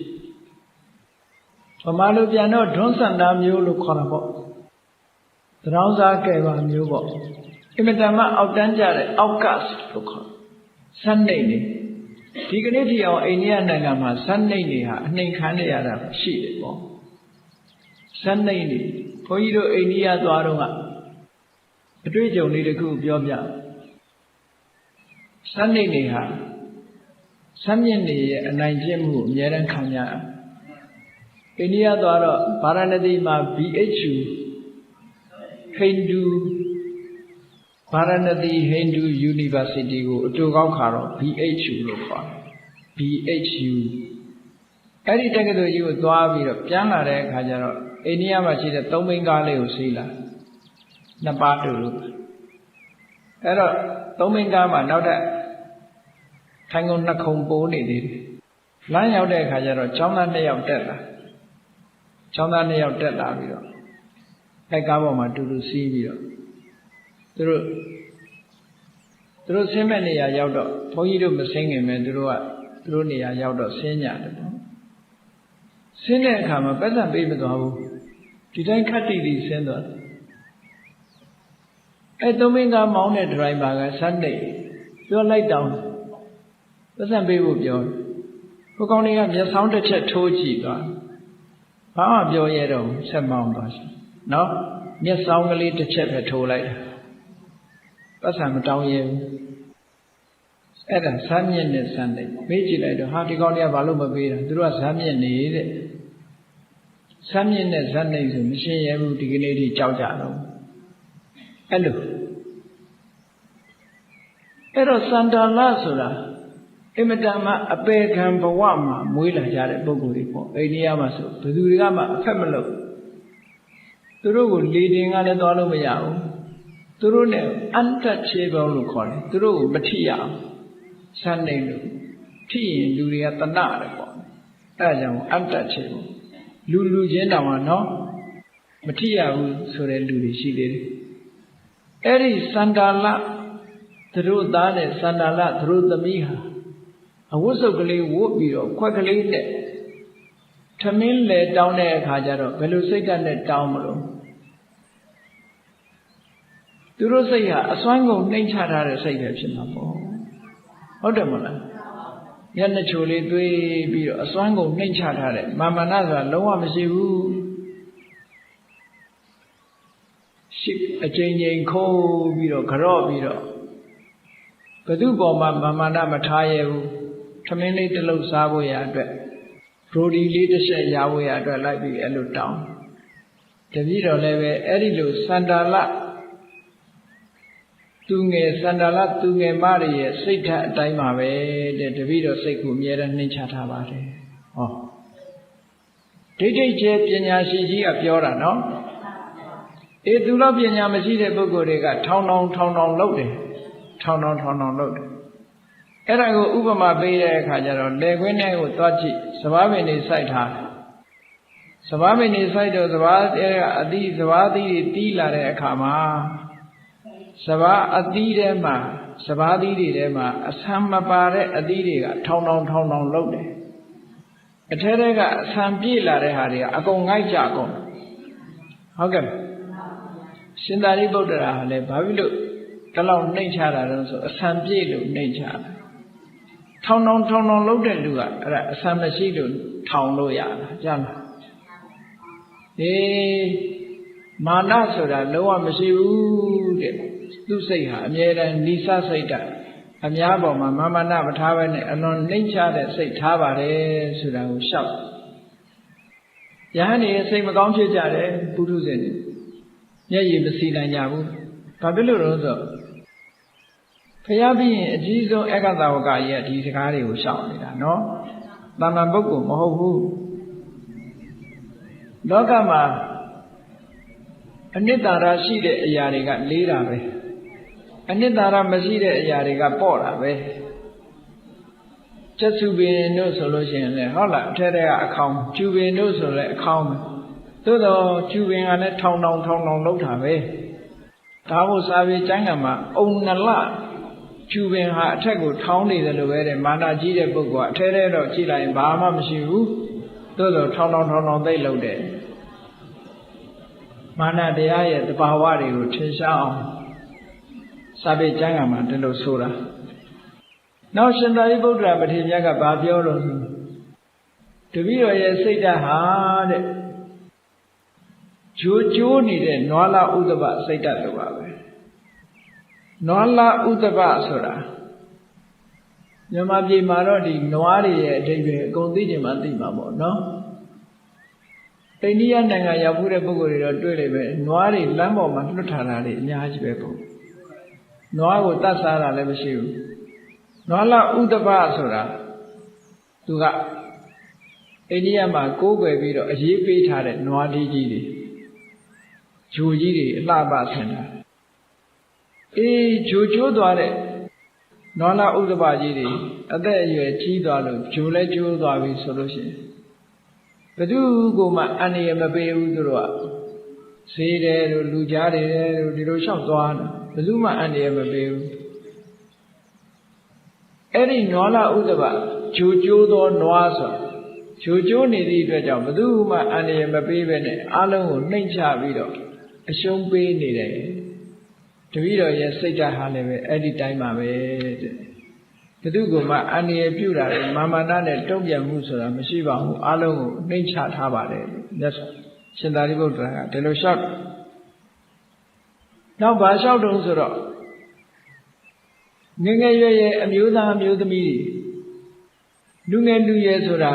ဗမာလူပြန်တော့ဒွန်းစန္ဒာမျိုးလို့ခေါ်တာပေါ့သရောင်းစားကဲပါမျိုးပေါ့အင်မတန်မှအောက်တန်းကြတဲ့အောက်ကစ်လို့ခေါ်စန်းနေနေဒီကနေ့ဒီအောင်အိန္ဒိယနိုင်ငံမှာစန်းနေနေဟာအနှိမ်ခံရတာရှိတယ်ပေါ့စန်းနေနေဘုန်းကြီးတို့အိန္ဒိယသွားတော့ကအတွေ့အကြုံလေးတစ်ခုပြောပြစန်းနေနေဟာစမ်းမြင့်နေရဲ့အနိုင်ကျင့်မှုအများရန်ခံရအိန္ဒိယသွားတော့ဗာရာဏသီမှာ BHU Hindu ဗာရာဏသီ Hindu University ကိုအတူကောက်ခါတော့ BHU လို့ခေါ်တယ် BHU အဲ့ဒီတက္ကသိုလ်ကြီးကိုသွားပြီးတော့ပြန်လာတဲ့အခါကျတော့အိန္ဒိယမှာရှိတဲ့သုံးဘင်းကားလေးကိုစီးလာနှစ်ပါးတူလို့အဲ့တော့သုံးဘင်းကားမှာနောက်ထပ်ထိုင်ကုန်နှစ်ခုပိုးနေသေးတယ်လမ်းရောက်တဲ့အခါကျတော့ကျောင်းသား2ယောက်တက်လာကျောင်းသား2ယောက်တက်လာပြီးတော့အဲ့ကားပေါ်မှာတူတူစီးပြီးတော့သူတို့ဆင်းမဲ့နေရာရောက်တော့ဘုန်းကြီးတို့မဆင်းခင်ပဲသူတို့နေရာရောက်တော့ဆင်းကြတယ်ပေါ့ဆင်းတဲ့အခါမှာပတ်စံပေးမသွားဘူးဒီတိုင်းခတ်တီတီဆင်းသွားတယ်အဲ့သုံးမင်းကားမောင်းတဲ့ဒရိုင်ဘာကစမ်းနေပြောလိုက်တောင်းပတ်စံပေးဖို့ပြောတယ်ဟိုကောင်လေးကမျက်စောင်းတစ်ချက်ထိုးကြည့်သွားဘာမှပြောရတော့ဆက်မောင်းသွားရှင်နော်မျက်စောင်းကလေးတစ်ချက်ပဲထိုးလိုက်တာပတ်စံမတောင်းရဘူးအဲ့ဒါဇမ်းမြင့်နဲ့ဇမ်းနေမေးကြည့်လိုက်တော့ဟာဒီကောင်လေးကဘာလို့မပေးတာသူတို့ကဇမ်းမြင့်နေတဲ့ဇမ်းမြင့်နဲ့ဇမ်းနေဆိုမရှင်းရဘူးဒီကနေ့ထိကြောက်ကြတော့အဲ့လိုအဲ့တော့စန္ဒာလဆိုတာအင်မတန်မှအပေခံဘဝမှာမွေးလာကြတဲ့ပုဂ္ဂိုလ်တွေပေါ့အိန္ဒိယမှာဆိုဘယ်သူတွေကမှအဖက်မလုပ်သူတို့ကိုလေတင်ကလည်းသွားလို့မရဘူးသူတို့ ਨੇ untouchable လို့ခေါ်တယ်သူတို့ကိုမထိရအောင်စမ်းနေလို့ထိရင်လူတွေကတဏှတယ်ပေါ့အဲဒါကြောင့် untouchable လူချင်းတောင်မှနော်မထိရဘူးဆိုတဲ့လူတွေရှိသေးတယ်အဲ့ဒီစန္ဒာလသူတို့သားနဲ့စန္ဒာလသူတို့သမီးဟာအဝတ်စုပ်ကလေးဝတ်ပြီးတော့ခွက်ကလေးနဲ့ထမင်းလေတောင်းတဲ့အခါကျတော့ဘယ်လိုစိတ်ဓာတ်နဲ့တောင်းမလို့သူတို့စိတ်ဟာအစွမ်းကုန်နှိမ့်ချထားတဲ့စိတ်ပဲဖြစ်မှာပေါ့ဟုတ်တယ်မလားမျက်နှာချိုလေးသွေးပြီးတော့အစွမ်းကုန်နှိမ့်ချထားတဲ့မာမနဆိုတာလုံးဝမရှိဘူးရှစ်အကျဉ်းချင်းခိုးပြီးတော့ကြော့ပြီးတော့ဘယ်သူပေါ်မှာမာမနမထားရဘူးထမင်းလေးတစ်လုံးစားဖို့ရအတွက်ရိုဒီလေးတစ်ချက်ရဖို့ရအတွက်လိုက်ပြီးအဲ့လိုတောင်းတပည့်တော်လည်းပဲအဲ့ဒီလိုစန္ဒာလသူငယ်စန္ဒာလသူငယ်မတွေရဲ့စိတ်ဓာတ်အတိုင်းပါပဲတဲ့တပည့်တော်စိတ်ကိုအမြဲတမ်းနှိမ့်ချထားပါတယ်ဟောဒိဋ္ဌိကျဲပညာရှိကြီးကပြောတာနော်အေးသူလောက်ပညာမရှိတဲ့ပုဂ္ဂိုလ်တွေကထောင်လုပ်တယ်ထောင်လုပ်တယ်အဲ့ဒါကိုဥပမာပေးတဲ့အခါကျတော့လေခွင်းထဲကိုသွားကြည့်စဘာပင်တွေစိုက်ထားစဘာပင်တွေစိုက်တော့စဘာအသီးစဘာသီးတွေတီးလာတဲ့အခါမှာစဘာအသီးထဲမှာစဘာသီးတွေထဲမှာအဆံမပါတဲ့အသီးတွေကထောင်လုပ်တယ်အထဲထဲကအဆံပြေးလာတဲ့ဟာတွေကအကုန်ငိုက်ကြကုန်ဟုတ်ကဲ့ရှင်သာရိပုတ္တရာကလည်းဘာဖြစ်လို့ဒီလောက်နှိမ့်ချတာတော့ဆိုအဆံပြေးလို့နှိမ့်ချတာထောင်လုပ်တဲ့လူကအဲ့ဒါအဆံမရှိလို့ထောင်လို့ရတာကြားလားမာနဆိုတာလုံးဝမရှိဘူးတဲ့သူစိတ်ဟာအမြဲတမ်းနိစ္စစိတ်ဓာတ်အများပေါ်မှာမာနမထားဘဲနဲ့အလွန်နှိမ့်ချတဲ့စိတ်ထားပါတယ်ဆိုတာကိုရှောက်ယဟန်နေစိတ်မကောင်းဖြစ်ကြတယ်ပုထုဇဉ်တွေမျက်ရည်မစီနိုင်ကြဘူးဘာဖြစ်လို့လဲဆိုဖျားပြီးရင်အကြီးဆုံးအက္ခသဝကကြီးကဒီစကားတွေကိုရှောက်နေတာနော်တာမန်ပုဂ္ဂိုလ်မဟုတ်ဘူးလောကမှာအနိတ္တရာရှိတဲ့အရာတွေကလေးတာပဲအနိတ္တရာမရှိတဲ့အရာတွေကပေါ့တာပဲကျက်စုပင်တို့ဆိုလို့ရှိရင်လည်းဟုတ်လားအထက်ကအခေါင်ကျူပင်တို့ဆိုလည်းအခေါင်သို့တော့ကျူပင်ကလည်းထောင်လောက်တာပဲဒါမို့စာပေကျမ်းဂန်မှာအုံနလကျူပင်ဟာအထက်ကိုထောင်းနေတယ်လို့ပဲတဲ့မာနကြီးတဲ့ပုဂ္ဂိုလ်ကအထဲထဲတော့ကြည့်လိုက်ရင်ဘာမှမရှိဘူး သို့သောထောင်သိလို့တဲ့မာနတရားရဲ့သဘာဝတွေကိုထင်ရှားအောင်စာပေကျမ်းဂန်မှာဒီလိုဆိုတာနောက်ရှင်သာရိပုတ္တရာမထေရမြတ်ကဘာပြောလို့တပည့်တော်ရဲ့စိတ်ဓာတ်ဟာတဲ့ဂျိုးကျိုးနေတဲ့နွားလာဥဒ္ဒပစိတ်ဓာတ်လိုပါပဲနွားလာဥဒ္ဒပဆိုတာမြန်မာပြည်မှာတော့ဒီနွားတွေရဲ့အဓိပ္ပာယ်အကုန်သိချင်မှသိမှာပေါ့နော်အိန္ဒိယနိုင်ငံရောက်ဖို့တဲ့ပုဂ္ဂိုလ်တွေတော့တွေ့လိမ့်မယ်နွားတွေလမ်းပေါ်မှာလွတ်ထားတာတွေအများကြီးပဲပေါ့နွားကိုတတ်စားတာလည်းမရှိဘူးနွားလာဥဒ္ဒပဆိုတာသူကအိန္ဒိယမှာကိုးကွယ်ပြီးတော့အရေးပေးထားတဲ့နွားလေးကြီးတွေဂျိုကြီးတွေအလှပဆင်တာဂျိုကျိုးသွားတဲ့နွားလာဥဒ္ဒပကြီးတွေအသက်အရွယ်ကြီးသွားလို့ဂျိုလဲကျိုးသွားပြီဆိုလို့ရှိရင်ဘယ်သူကိုမှအန္တရာယ်မပေးဘူးသူတို့ကဈေးတယ်တို့လူကြားတယ်တို့ဒီလိုလျှောက်သွားတယ်ဘယ်သူမှအန္တရာယ်မပေးဘူးအဲ့ဒီနွားလာဥဒ္ဒပဂျိုကျိုးသောနွားဆိုဂျိုကျိုးနေသည့်အတွက်ကြောင့်ဘယ်သူမှအန္တရာယ်မပေးဘဲနဲ့အလုံးကိုနှိမ့်ချပြီးတော့အရှုံးပေးနေတယ်တပည့်တော်ရဲ့စိတ်ဓာတ်ဟာလည်းပဲအဲ့ဒီတိုင်းပါပဲတဲ့ဘယ်သူကမှအန္တရာယ်ပြုတာလေမာမနာနဲ့တုံ့ပြန်မှုဆိုတာမရှိပါဘူးအလုံးကိုနှိမ့်ချထားပါတယ်မြတ်စွာရှင်သာရိပုတ္တရာကဒီလိုလျှောက်နောက်ဘာလျှောက်တုံးဆိုတော့ငယ်ငယ်ရွယ်ရွယ်အမျိုးသားအမျိုးသမီးလူငယ်လူရွယ်ဆိုတာ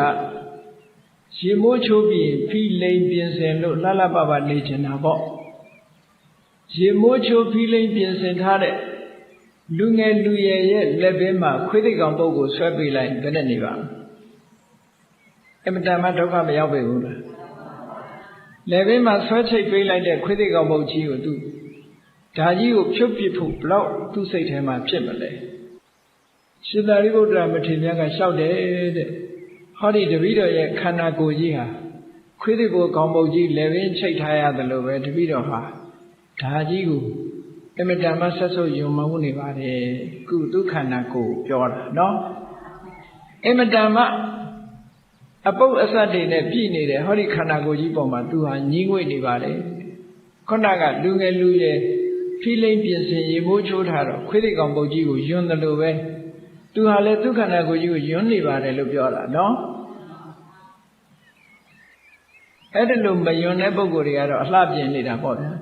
ရေမိုးချိုးပြီးဖိလိန်ပြင်ဆင်လို့လှလှပပနေချင်တာပေါ့ရေမိုးချိုးဖိလိန်ပြင်ဆင်ထားတဲ့လူငယ်လူရွယ်ရဲ့လက်ဘဲမှာခွေးသိကောင်ပုတ်ကိုဆွဲပေးလိုက်ဘယ်နဲ့နေပါအမတန်မှဒုက္ခမရောက်ပေဘူးလားလက်ဘဲမှာဆွဲချိတ်ပေးလိုက်တဲ့ခွေးသိကောင်ပုတ်ကြီးကိုသူဓာကြီးကိုဖြုတ်ပစ်ဖို့ဘလောက်သူ့စိတ်ထဲမှာဖြစ်မလဲရှင်သာရိပုတ္တရာမထေရမြတ်ကလျှောက်တယ်တဲ့ဟောဒီတပည့်တော်ရဲ့ခန္ဓာကိုယ်ကြီးဟာခွေးသိကောင်ပုတ်ကြီးလက်ဘဲချိတ်ထားရတယ်လို့ပဲတပည့်တော်ဟာဓာကြီးကိုအမတန်မှဆက်ဆုပ်ယုံမှမှုနေပါတယ်ကုသခန္ဓာကိုပြောတာနော်အမတန်မှအပုပ်အစတ်တွေနဲ့ပြည့်နေတဲ့ဟောဒီခန္ဓာကိုယ်ကြီးပေါ်မှာသူဟာညှိငွေ့နေပါတယ်ခုနကလူငယ်လူရွယ်ဖိလိန်ပြင်ဆင်ရေမိုးချိုးထားတော့ခွေးသိကောင်ပုတ်ကြီးကိုယွန်းတယ်လို့ပဲသူဟာလည်းသူခန္ဓာကိုယ်ကြီးကိုယွန်းနေပါတယ်လို့ပြောတာနော်အဲ့ဒါလို့မယွန်းတဲ့ပုဂ္ဂိုလ်တွေကတော့အလှပြင်နေတာပေါ့ဗျာ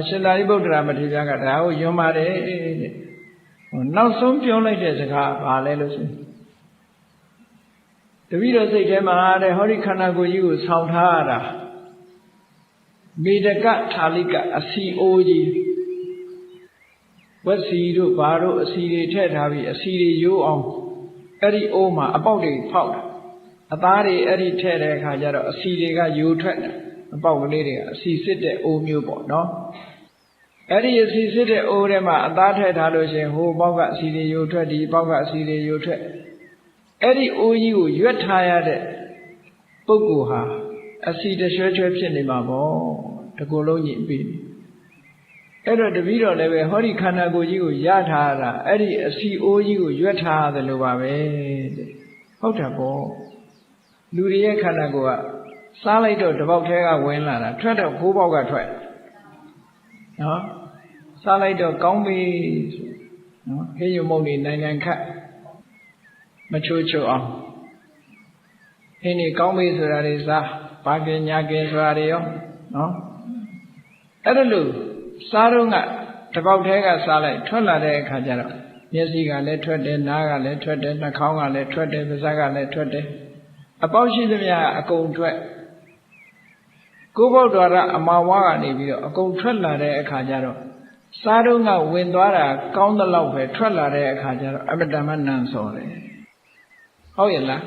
ရှင်သာရိပုတ္တရာမထေရကဒါကိုယွန်းပါတယ်တဲ့နောက်ဆုံးပြောလိုက်တဲ့စကားဘာလဲလို့ဆိုတပည့်တော်စိတ်ထဲမှာတဲ့ဟောဒီခန္ဓာကိုယ်ကြီးကိုဆောင်းထားရတာမေတကထာလိကအစီအိုးကြီးဝက်စီတို့ဘာတို့အစီတွေထည့်ထားပြီးအစီတွေရိုးအောင်အဲ့ဒီအိုးမှာအပေါက်တွေဖောက်တာအသားတွေအဲ့ဒီထည့်တဲ့အခါကျတော့အစီတွေကယိုထွက်တယ်အပေါက်ကလေးတွေကအစီစစ်တဲ့အိုးမျိုးပေါ့နော်အဲ့ဒီအစီစစ်တဲ့အိုးထဲမှာအသားထည့်ထားလို့ရှိရင်ဟိုပေါက်ကအစီတွေယိုထွက်ဒီပေါက်ကအစီတွေယိုထွက်အဲ့ဒီအိုးကြီးကိုရွက်ထားရတဲ့ပုဂ္ဂိုလ်ဟာအစီတရွှဲရွှဲဖြစ်နေမှာပေါ့တကူလုံးကြီးပြီးအဲ့တော့တပည့်တော်လည်းပဲဟောဒီခန္ဓာကိုယ်ကြီးကိုရထားတာအဲ့ဒီအစီအိုးကြီးကိုရွက်ထားရတယ်လို့ပါပဲတဲ့ဟုတ်တယ်ပေါ့လူတွေရဲ့ခန္ဓာကိုယ်ကစားလိုက်တော့တစ်ပေါက်ထဲကဝင်လာတာထွက်တော့ဖိုးပေါက်ကထွက်နော်စားလိုက်တော့ကောင်းပြီနော်ဟေးယုံမုံနေနိုင်ငံခတ်မချိုးချိုးအောင်ဟင်းနေကောင်းပြီဆိုတာတွေစားဘာကင်ညာကင်ဆိုတာတွေရောနော်အဲ့ဒါလို့စားတော့ကတစ်ပေါက်ထဲကစားလိုက်ထွက်လာတဲ့အခါကျတော့မျက်စိကလည်းထွက်တယ်နားကလည်းထွက်တယ်နှာခေါင်းကလည်းထွက်တယ်ပါးစပ်ကလည်းထွက်တယ်အပေါက်ရှိသမျှအကုန်ထွက်ကိုယ်ပေါက်တော်ရအမာဝါကနေပြီးတော့အကုန်ထွက်လာတဲ့အခါကျတော့စားတော့ကဝင်သွားတာကောင်းသလောက်ပဲထွက်လာတဲ့အခါကျတော့အမတန်မှနန်းစော်တယ်ဟုတ်ရဲ့လား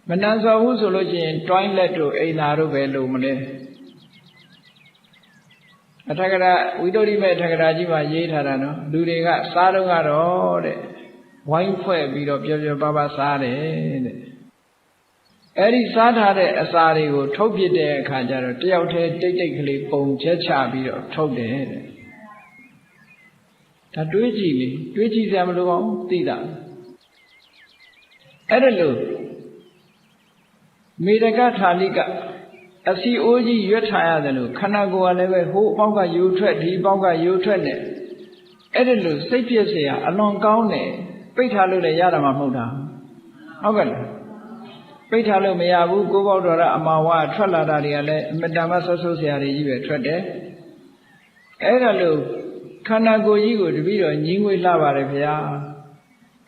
မနန်းစော်ဘူးဆိုလို့ရှိရင်တွိုင်းလက်တို့အိမ်သာတို့ပဲလို့မလဲအထက်ကရာဝိတ္တုရိမေအထက်ကရာကြီးမှာရေးထားတာနော်လူတွေကစားတော့ကတော့တဲ့ဝိုင်းဖွဲ့ပြီးတော့ပြောပြောပါပါစားတယ်တဲ့အဲ့ဒီစားထားတဲ့အစာတွေကိုထုတ်ပြတဲ့အခါကျတော့တယောက်တည်းတိတ်တိတ်ကလေးပုံချက်ချပြီးတော့ထုတ်တယ်တဲ့ဒါတွေးကြည့်လေတွေးကြည့်စရာမလိုပါဘူးသိတာအဲ့ဒါလို့ မေတကထာလိကအစီအိုးကြီးရွတ်ထားရတယ်လို့ခန္ဓာကိုယ်ကလည်းပဲဟိုးအပေါက်ကယူထွက်ဒီအပေါက်ကယူထွက်နေအဲ့ဒါလို့စိတ်ဖြစ်เสียအလွန်ကောင်းတယ်ပိတ်ထားလို့လည်းရတာမှမဟုတ်တာဟုတ်ကဲ့လားပိတ်ထားလို့မရဘူးကိုယ်ပေါက်တော်ရအမာဝါထွက်လာတာတွေကလည်းအမတန်မှဆွဆွဆရာတွေကြီးပဲထွက်တယ်အဲ့ဒါလို့ခန္ဓာကိုယ်ကြီးကိုတပည့်တော်ညီးငွေလှပါတယ်ဗျာ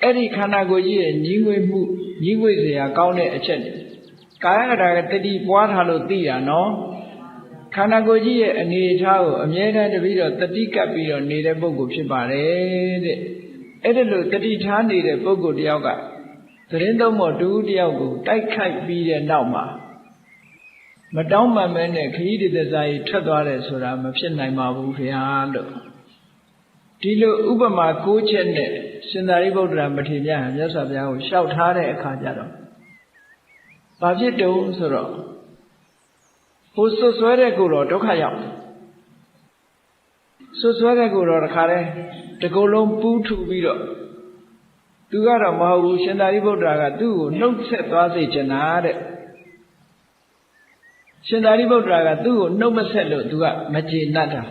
အဲ့ဒီခန္ဓာကိုယ်ကြီးရဲ့ညီးငွေမှုညီးငွေเสียကောင်းတဲ့အချက်ကာယကတာကတတိပွားထားလို့သိတာနော်ခန္ဓာကိုယ်ကြီးရဲ့အနေအထားကိုအမြဲတမ်းတပည့်တော်တတိကပ်ပြီးတော့နေတဲ့ပုဂ္ဂိုလ်ဖြစ်ပါတယ်တဲ့အဲ့ဒါလို့တတိထားနေတဲ့ပုဂ္ဂိုလ်တယောက်ကသတင်းသုံးဖို့တူတယောက်ကိုတိုက်ခိုက်ပြီးတဲ့နောက်မှာမတောင်းပန်မဲနဲ့ခရီးတည်စာကြီးထွက်သွားတယ်ဆိုတာမဖြစ်နိုင်ပါဘူးခင်ဗျာလို့ဒီလိုဥပမာ၉ချက်နဲ့ရှင်သာရိပုတ္တရာမထေရမြတ်စွာဘုရားကိုလျှောက်ထားတဲ့အခါကျတော့ဘာဖြစ်တုံးဆိုတော့ဟိုဆွဆွဲတဲ့ကိုယ်တော်ဒုက္ခရောက်ဆွဆွဲတဲ့ကိုယ်တော်တခါတည်းတကုတ်လုံးပူးထူပြီးတော့သူကတော့မဟုတ်ဘူးရှင်သာရိပုတ္တရာကသူ့ကိုနှုတ်ဆက်သွားစေချင်တာတဲ့ရှင်သာရိပုတ္တရာကသူ့ကိုနှုတ်မဆက်လို့သူကမကျေနပ်တာ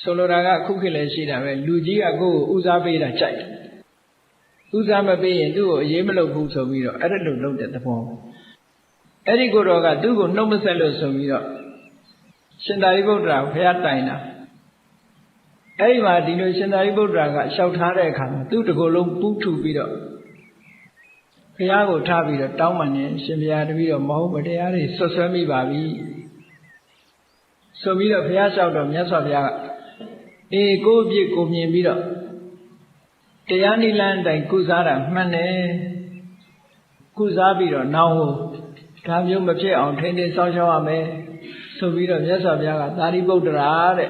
ဆိုလိုတာကခုခေတ်လည်းရှိတာပဲလူကြီးကကိုယ့်ကိုဦးစားပေးတာကြိုက်တယ်ဦးစားမပေးရင်သူ့ကိုအရေးမလုပ်ဘူးဆိုပြီးတော့အဲ့ဒါလိုလုပ်တဲ့သဘောအဲ့ဒီကိုယ်တော်ကသူ့ကိုနှုတ်မဆက်လို့ဆိုပြီးတော့ရှင်သာရိပုတ္တရာဘုရားတိုင်တာအဲ့ဒီမှာဒီလိုရှင်သာရိပုတ္တရာကလျှောက်ထားတဲ့အခါမှာသူ့တကိုယ်လုံးပူးထူပြီးတော့ဘုရားကိုထားပြီးတော့တောင်းပန်နေရှင်ဘုရားတပည့်တော်မဟုတ်မတရားတွေဆွဆွဲမိပါပြီဆိုပြီးတော့ဘုရားလျှောက်တော့မြတ်စွာဘုရားကအေးကိုယ့်အပြစ်ကိုမြင်ပြီးတော့တရားနိလန်းတိုင်ကုစားတာမှန်တယ်ကုစားပြီးတော့နောင်ကိုဒါမျိုးမဖြစ်အောင်ထိန်းသိမ်းစောင့်ရှောက်ရမယ်ဆိုပြီးတော့မြတ်စွာဘုရားကသာရိပုတ္တရာတဲ့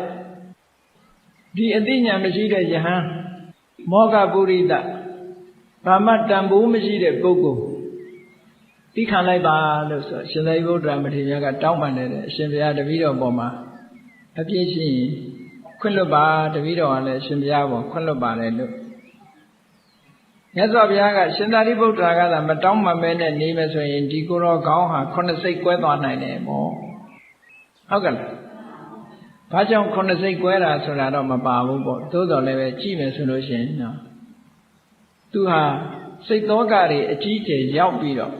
ဒီအသိဉာဏ်မရှိတဲ့ယဟန်မောဂပုရိသဘာမှတန်ဖိုးမရှိတဲ့ပုဂ္ဂိုလ်သိခံလိုက်ပါလို့ဆိုရှင်သာရိပုတ္တရာမထေရကတောင်းပန်တယ်အရှင်ဘုရားတပည့်တော်ပေါ်မှာအပြည့်ရှိရင်ခွင့်လွတ်ပါတပည့်တော်ကလည်းရှင်ဘုရားပေါ်ခွင့်လွတ်ပါတယ်လို့မြတ်စွာဘုရားကရှင်သာရိပုတ္တရာကသာမတောင်းပန်မဲနဲ့နေမယ်ဆိုရင်ဒီကိုယ်တော်ကောင်းဟာခုနှစ်စိတ်ကွဲသွားနိုင်တယ်ပေါ့ဟုတ်ကဲ့လားဘာကြောင့်ခုနှစ်စိတ်ကွဲတာဆိုတာတော့မပါဘူးပေါ့သို့တော်လည်းပဲကြည့်မယ်ဆိုလို့ရှိရင်နော်သူဟာစိတ်သောကတွေအကြီးကျယ်ရောက်ပြီးတော့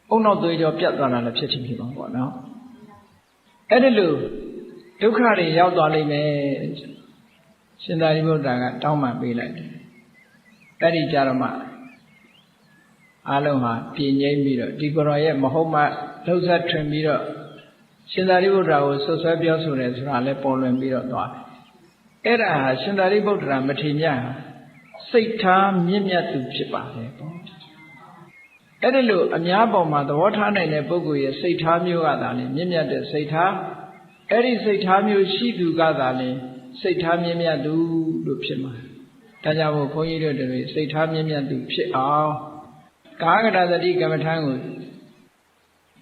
အုံနောက်သွေးကြောပြတ်သွားတာလည်းဖြစ်ချင်းဖြစ်ပါပေါ့နော်အဲ့ဒီလိုဒုက္ခတွေရောက်သွားလိမ့်မယ်ရှင်သာရိပုတ္တရာကတောင်းပန်ပေးလိုက်တယ်အဲ့ဒီကြတော့မှအားလုံးဟာပြင်းငိမ့်ပြီးတော့ဒီကိုယ်တော်ရဲ့မဟုတ်မှလှုပ်ဆက်ထွင်ပြီးတော့ရှင်သာရိပုတ္တရာကိုဆွဆွဲပြောဆိုတယ်ဆိုတာလည်းပေါ်လွင်ပြီးတော့သွားတယ်အဲ့ဒါဟာရှင်သာရိပုတ္တရာမထေရမြတ်ဟာစိတ်ထားမြင့်မြတ်သူဖြစ်ပါတယ်ပေါ့အဲ့ဒီလိုအများပေါ်မှာသဘောထားနိုင်တဲ့ပုဂ္ဂိုလ်ရဲ့စိတ်ထားမျိုးကသာလေမြင့်မြတ်တဲ့စိတ်ထားအဲ့ဒီစိတ်ထားမျိုးရှိသူကသာလေစိတ်ထားမြင့်မြတ်သူလို့ဖြစ်မှာဒါကြောင့်မို့ဘုန်းကြီးတို့တွေစိတ်ထားမြင့်မြတ်သူဖြစ်အောင်ကာယကတသတိကမ္မထံကို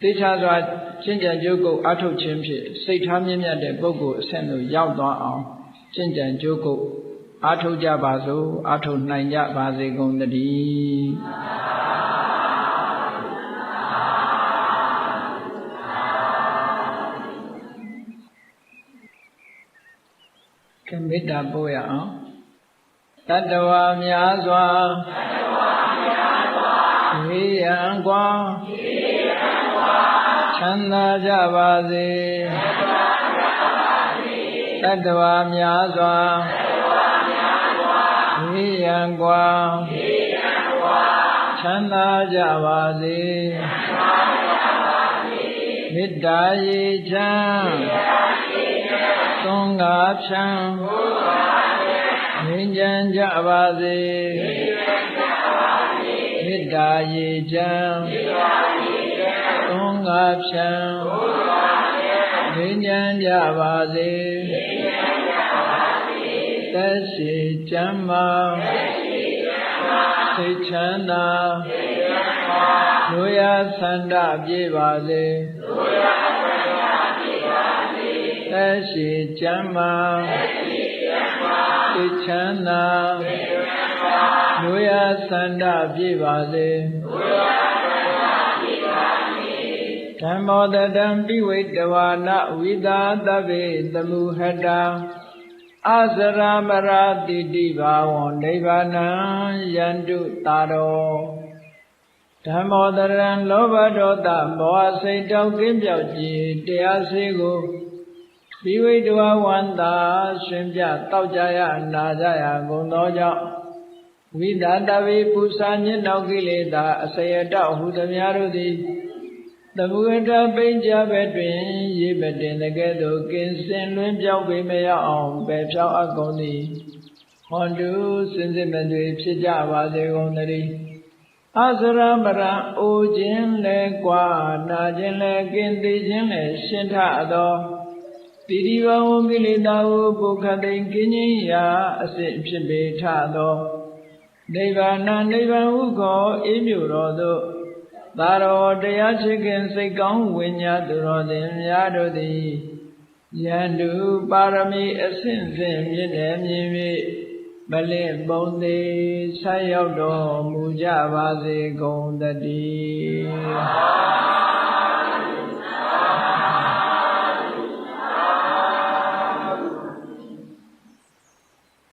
သေချာစွာကျင့်ကြံကြိုးကုပ်အားထုတ်ခြင်းဖြင့်စိတ်ထားမြင့်မြတ်တဲ့ပုဂ္ဂိုလ်အဆင့်သို့ရောက်သွားအောင်ကျင့်ကြံကြိုးကုပ်အားထုတ်ကြပါစို့အားထုတ်နိုင်ကြပါစေကုန်သတည်းကမေတ္တာပို့ရအောင်တတ္တဝါများစွာဝေယံကွာချမ်းသာကြပါစေတတ္တဝါများစွာဝေယံကွာချမ်းသာကြပါစေမေတ္တာရေချမ်းသွန်ကားဖြံငြိမ်းချမ်းကြပါစေမေတ္တာရေချမ်းသွန်ကားဖြံငြိမ်းချမ်းကြပါစေသက်ရှိချမ်းသာစိတ်ချမ်းသာလူရဆန္ဒပြေပါစေသက်ရှိချမ်းသာစိတ်ချမ်းသာလူရဆန္ဒပြေပါစေ ဓမ္မောတတံပိဝိတဝါနဝိသာသဗ္ဗေသမုဟတံအစရမရာတိတိဘာဝံနိဗ္ဗာနံယန္တုတာရောဓမ္မောတရံလောဘဒေါသမောဟစိတ်တောက်ကင်းပြောက်ခြင်းတရားစေကိုပိဝိတဝါဝန္တာရှင်ပြတောက်ကြရနာကြရကုန်သောကြောင့်ဝိသတဝိပူဇာညစ်နောက်ကိလေသာအစယတောဟုသမျှတို့သည်သမုဒ္ဒပိဉ္စဘက်တွင်ရေပတင်တကဲ့သို့ကင်းစင်လွင်ပြောက်ပေမရောက်အောင်ပယ်ဖြောင်းအပ်ကုန်သည်ဟွန်တုစင်စစ်မသွေဖြစ်ကြပါစေကုန်သတည်းအစရမရံအိုခြင်းလဲကွာနာခြင်းလဲကင်းသိခြင်းလဲရှင်းထသောတိတိဘဝကိလေသာဟုပုခတိန်ကင်းခြင်းရာအစစ်ဖြစ်ပေထသောနိဗ္ဗာန်နိဗ္ဗာန်ဟုခေါ်အေးမြူတော်သို့သာရောတရားချစ်ခင်စိတ်ကောင်းဝိညာသူတော်သည်များတို့သည်ယန္တုပါရမီအစဉ်စဉ်မြင့်တယ်မြင်၍မလင့်ပုံသေးဆက်ရောက်တော်မူကြပါစေကုန်သတည်း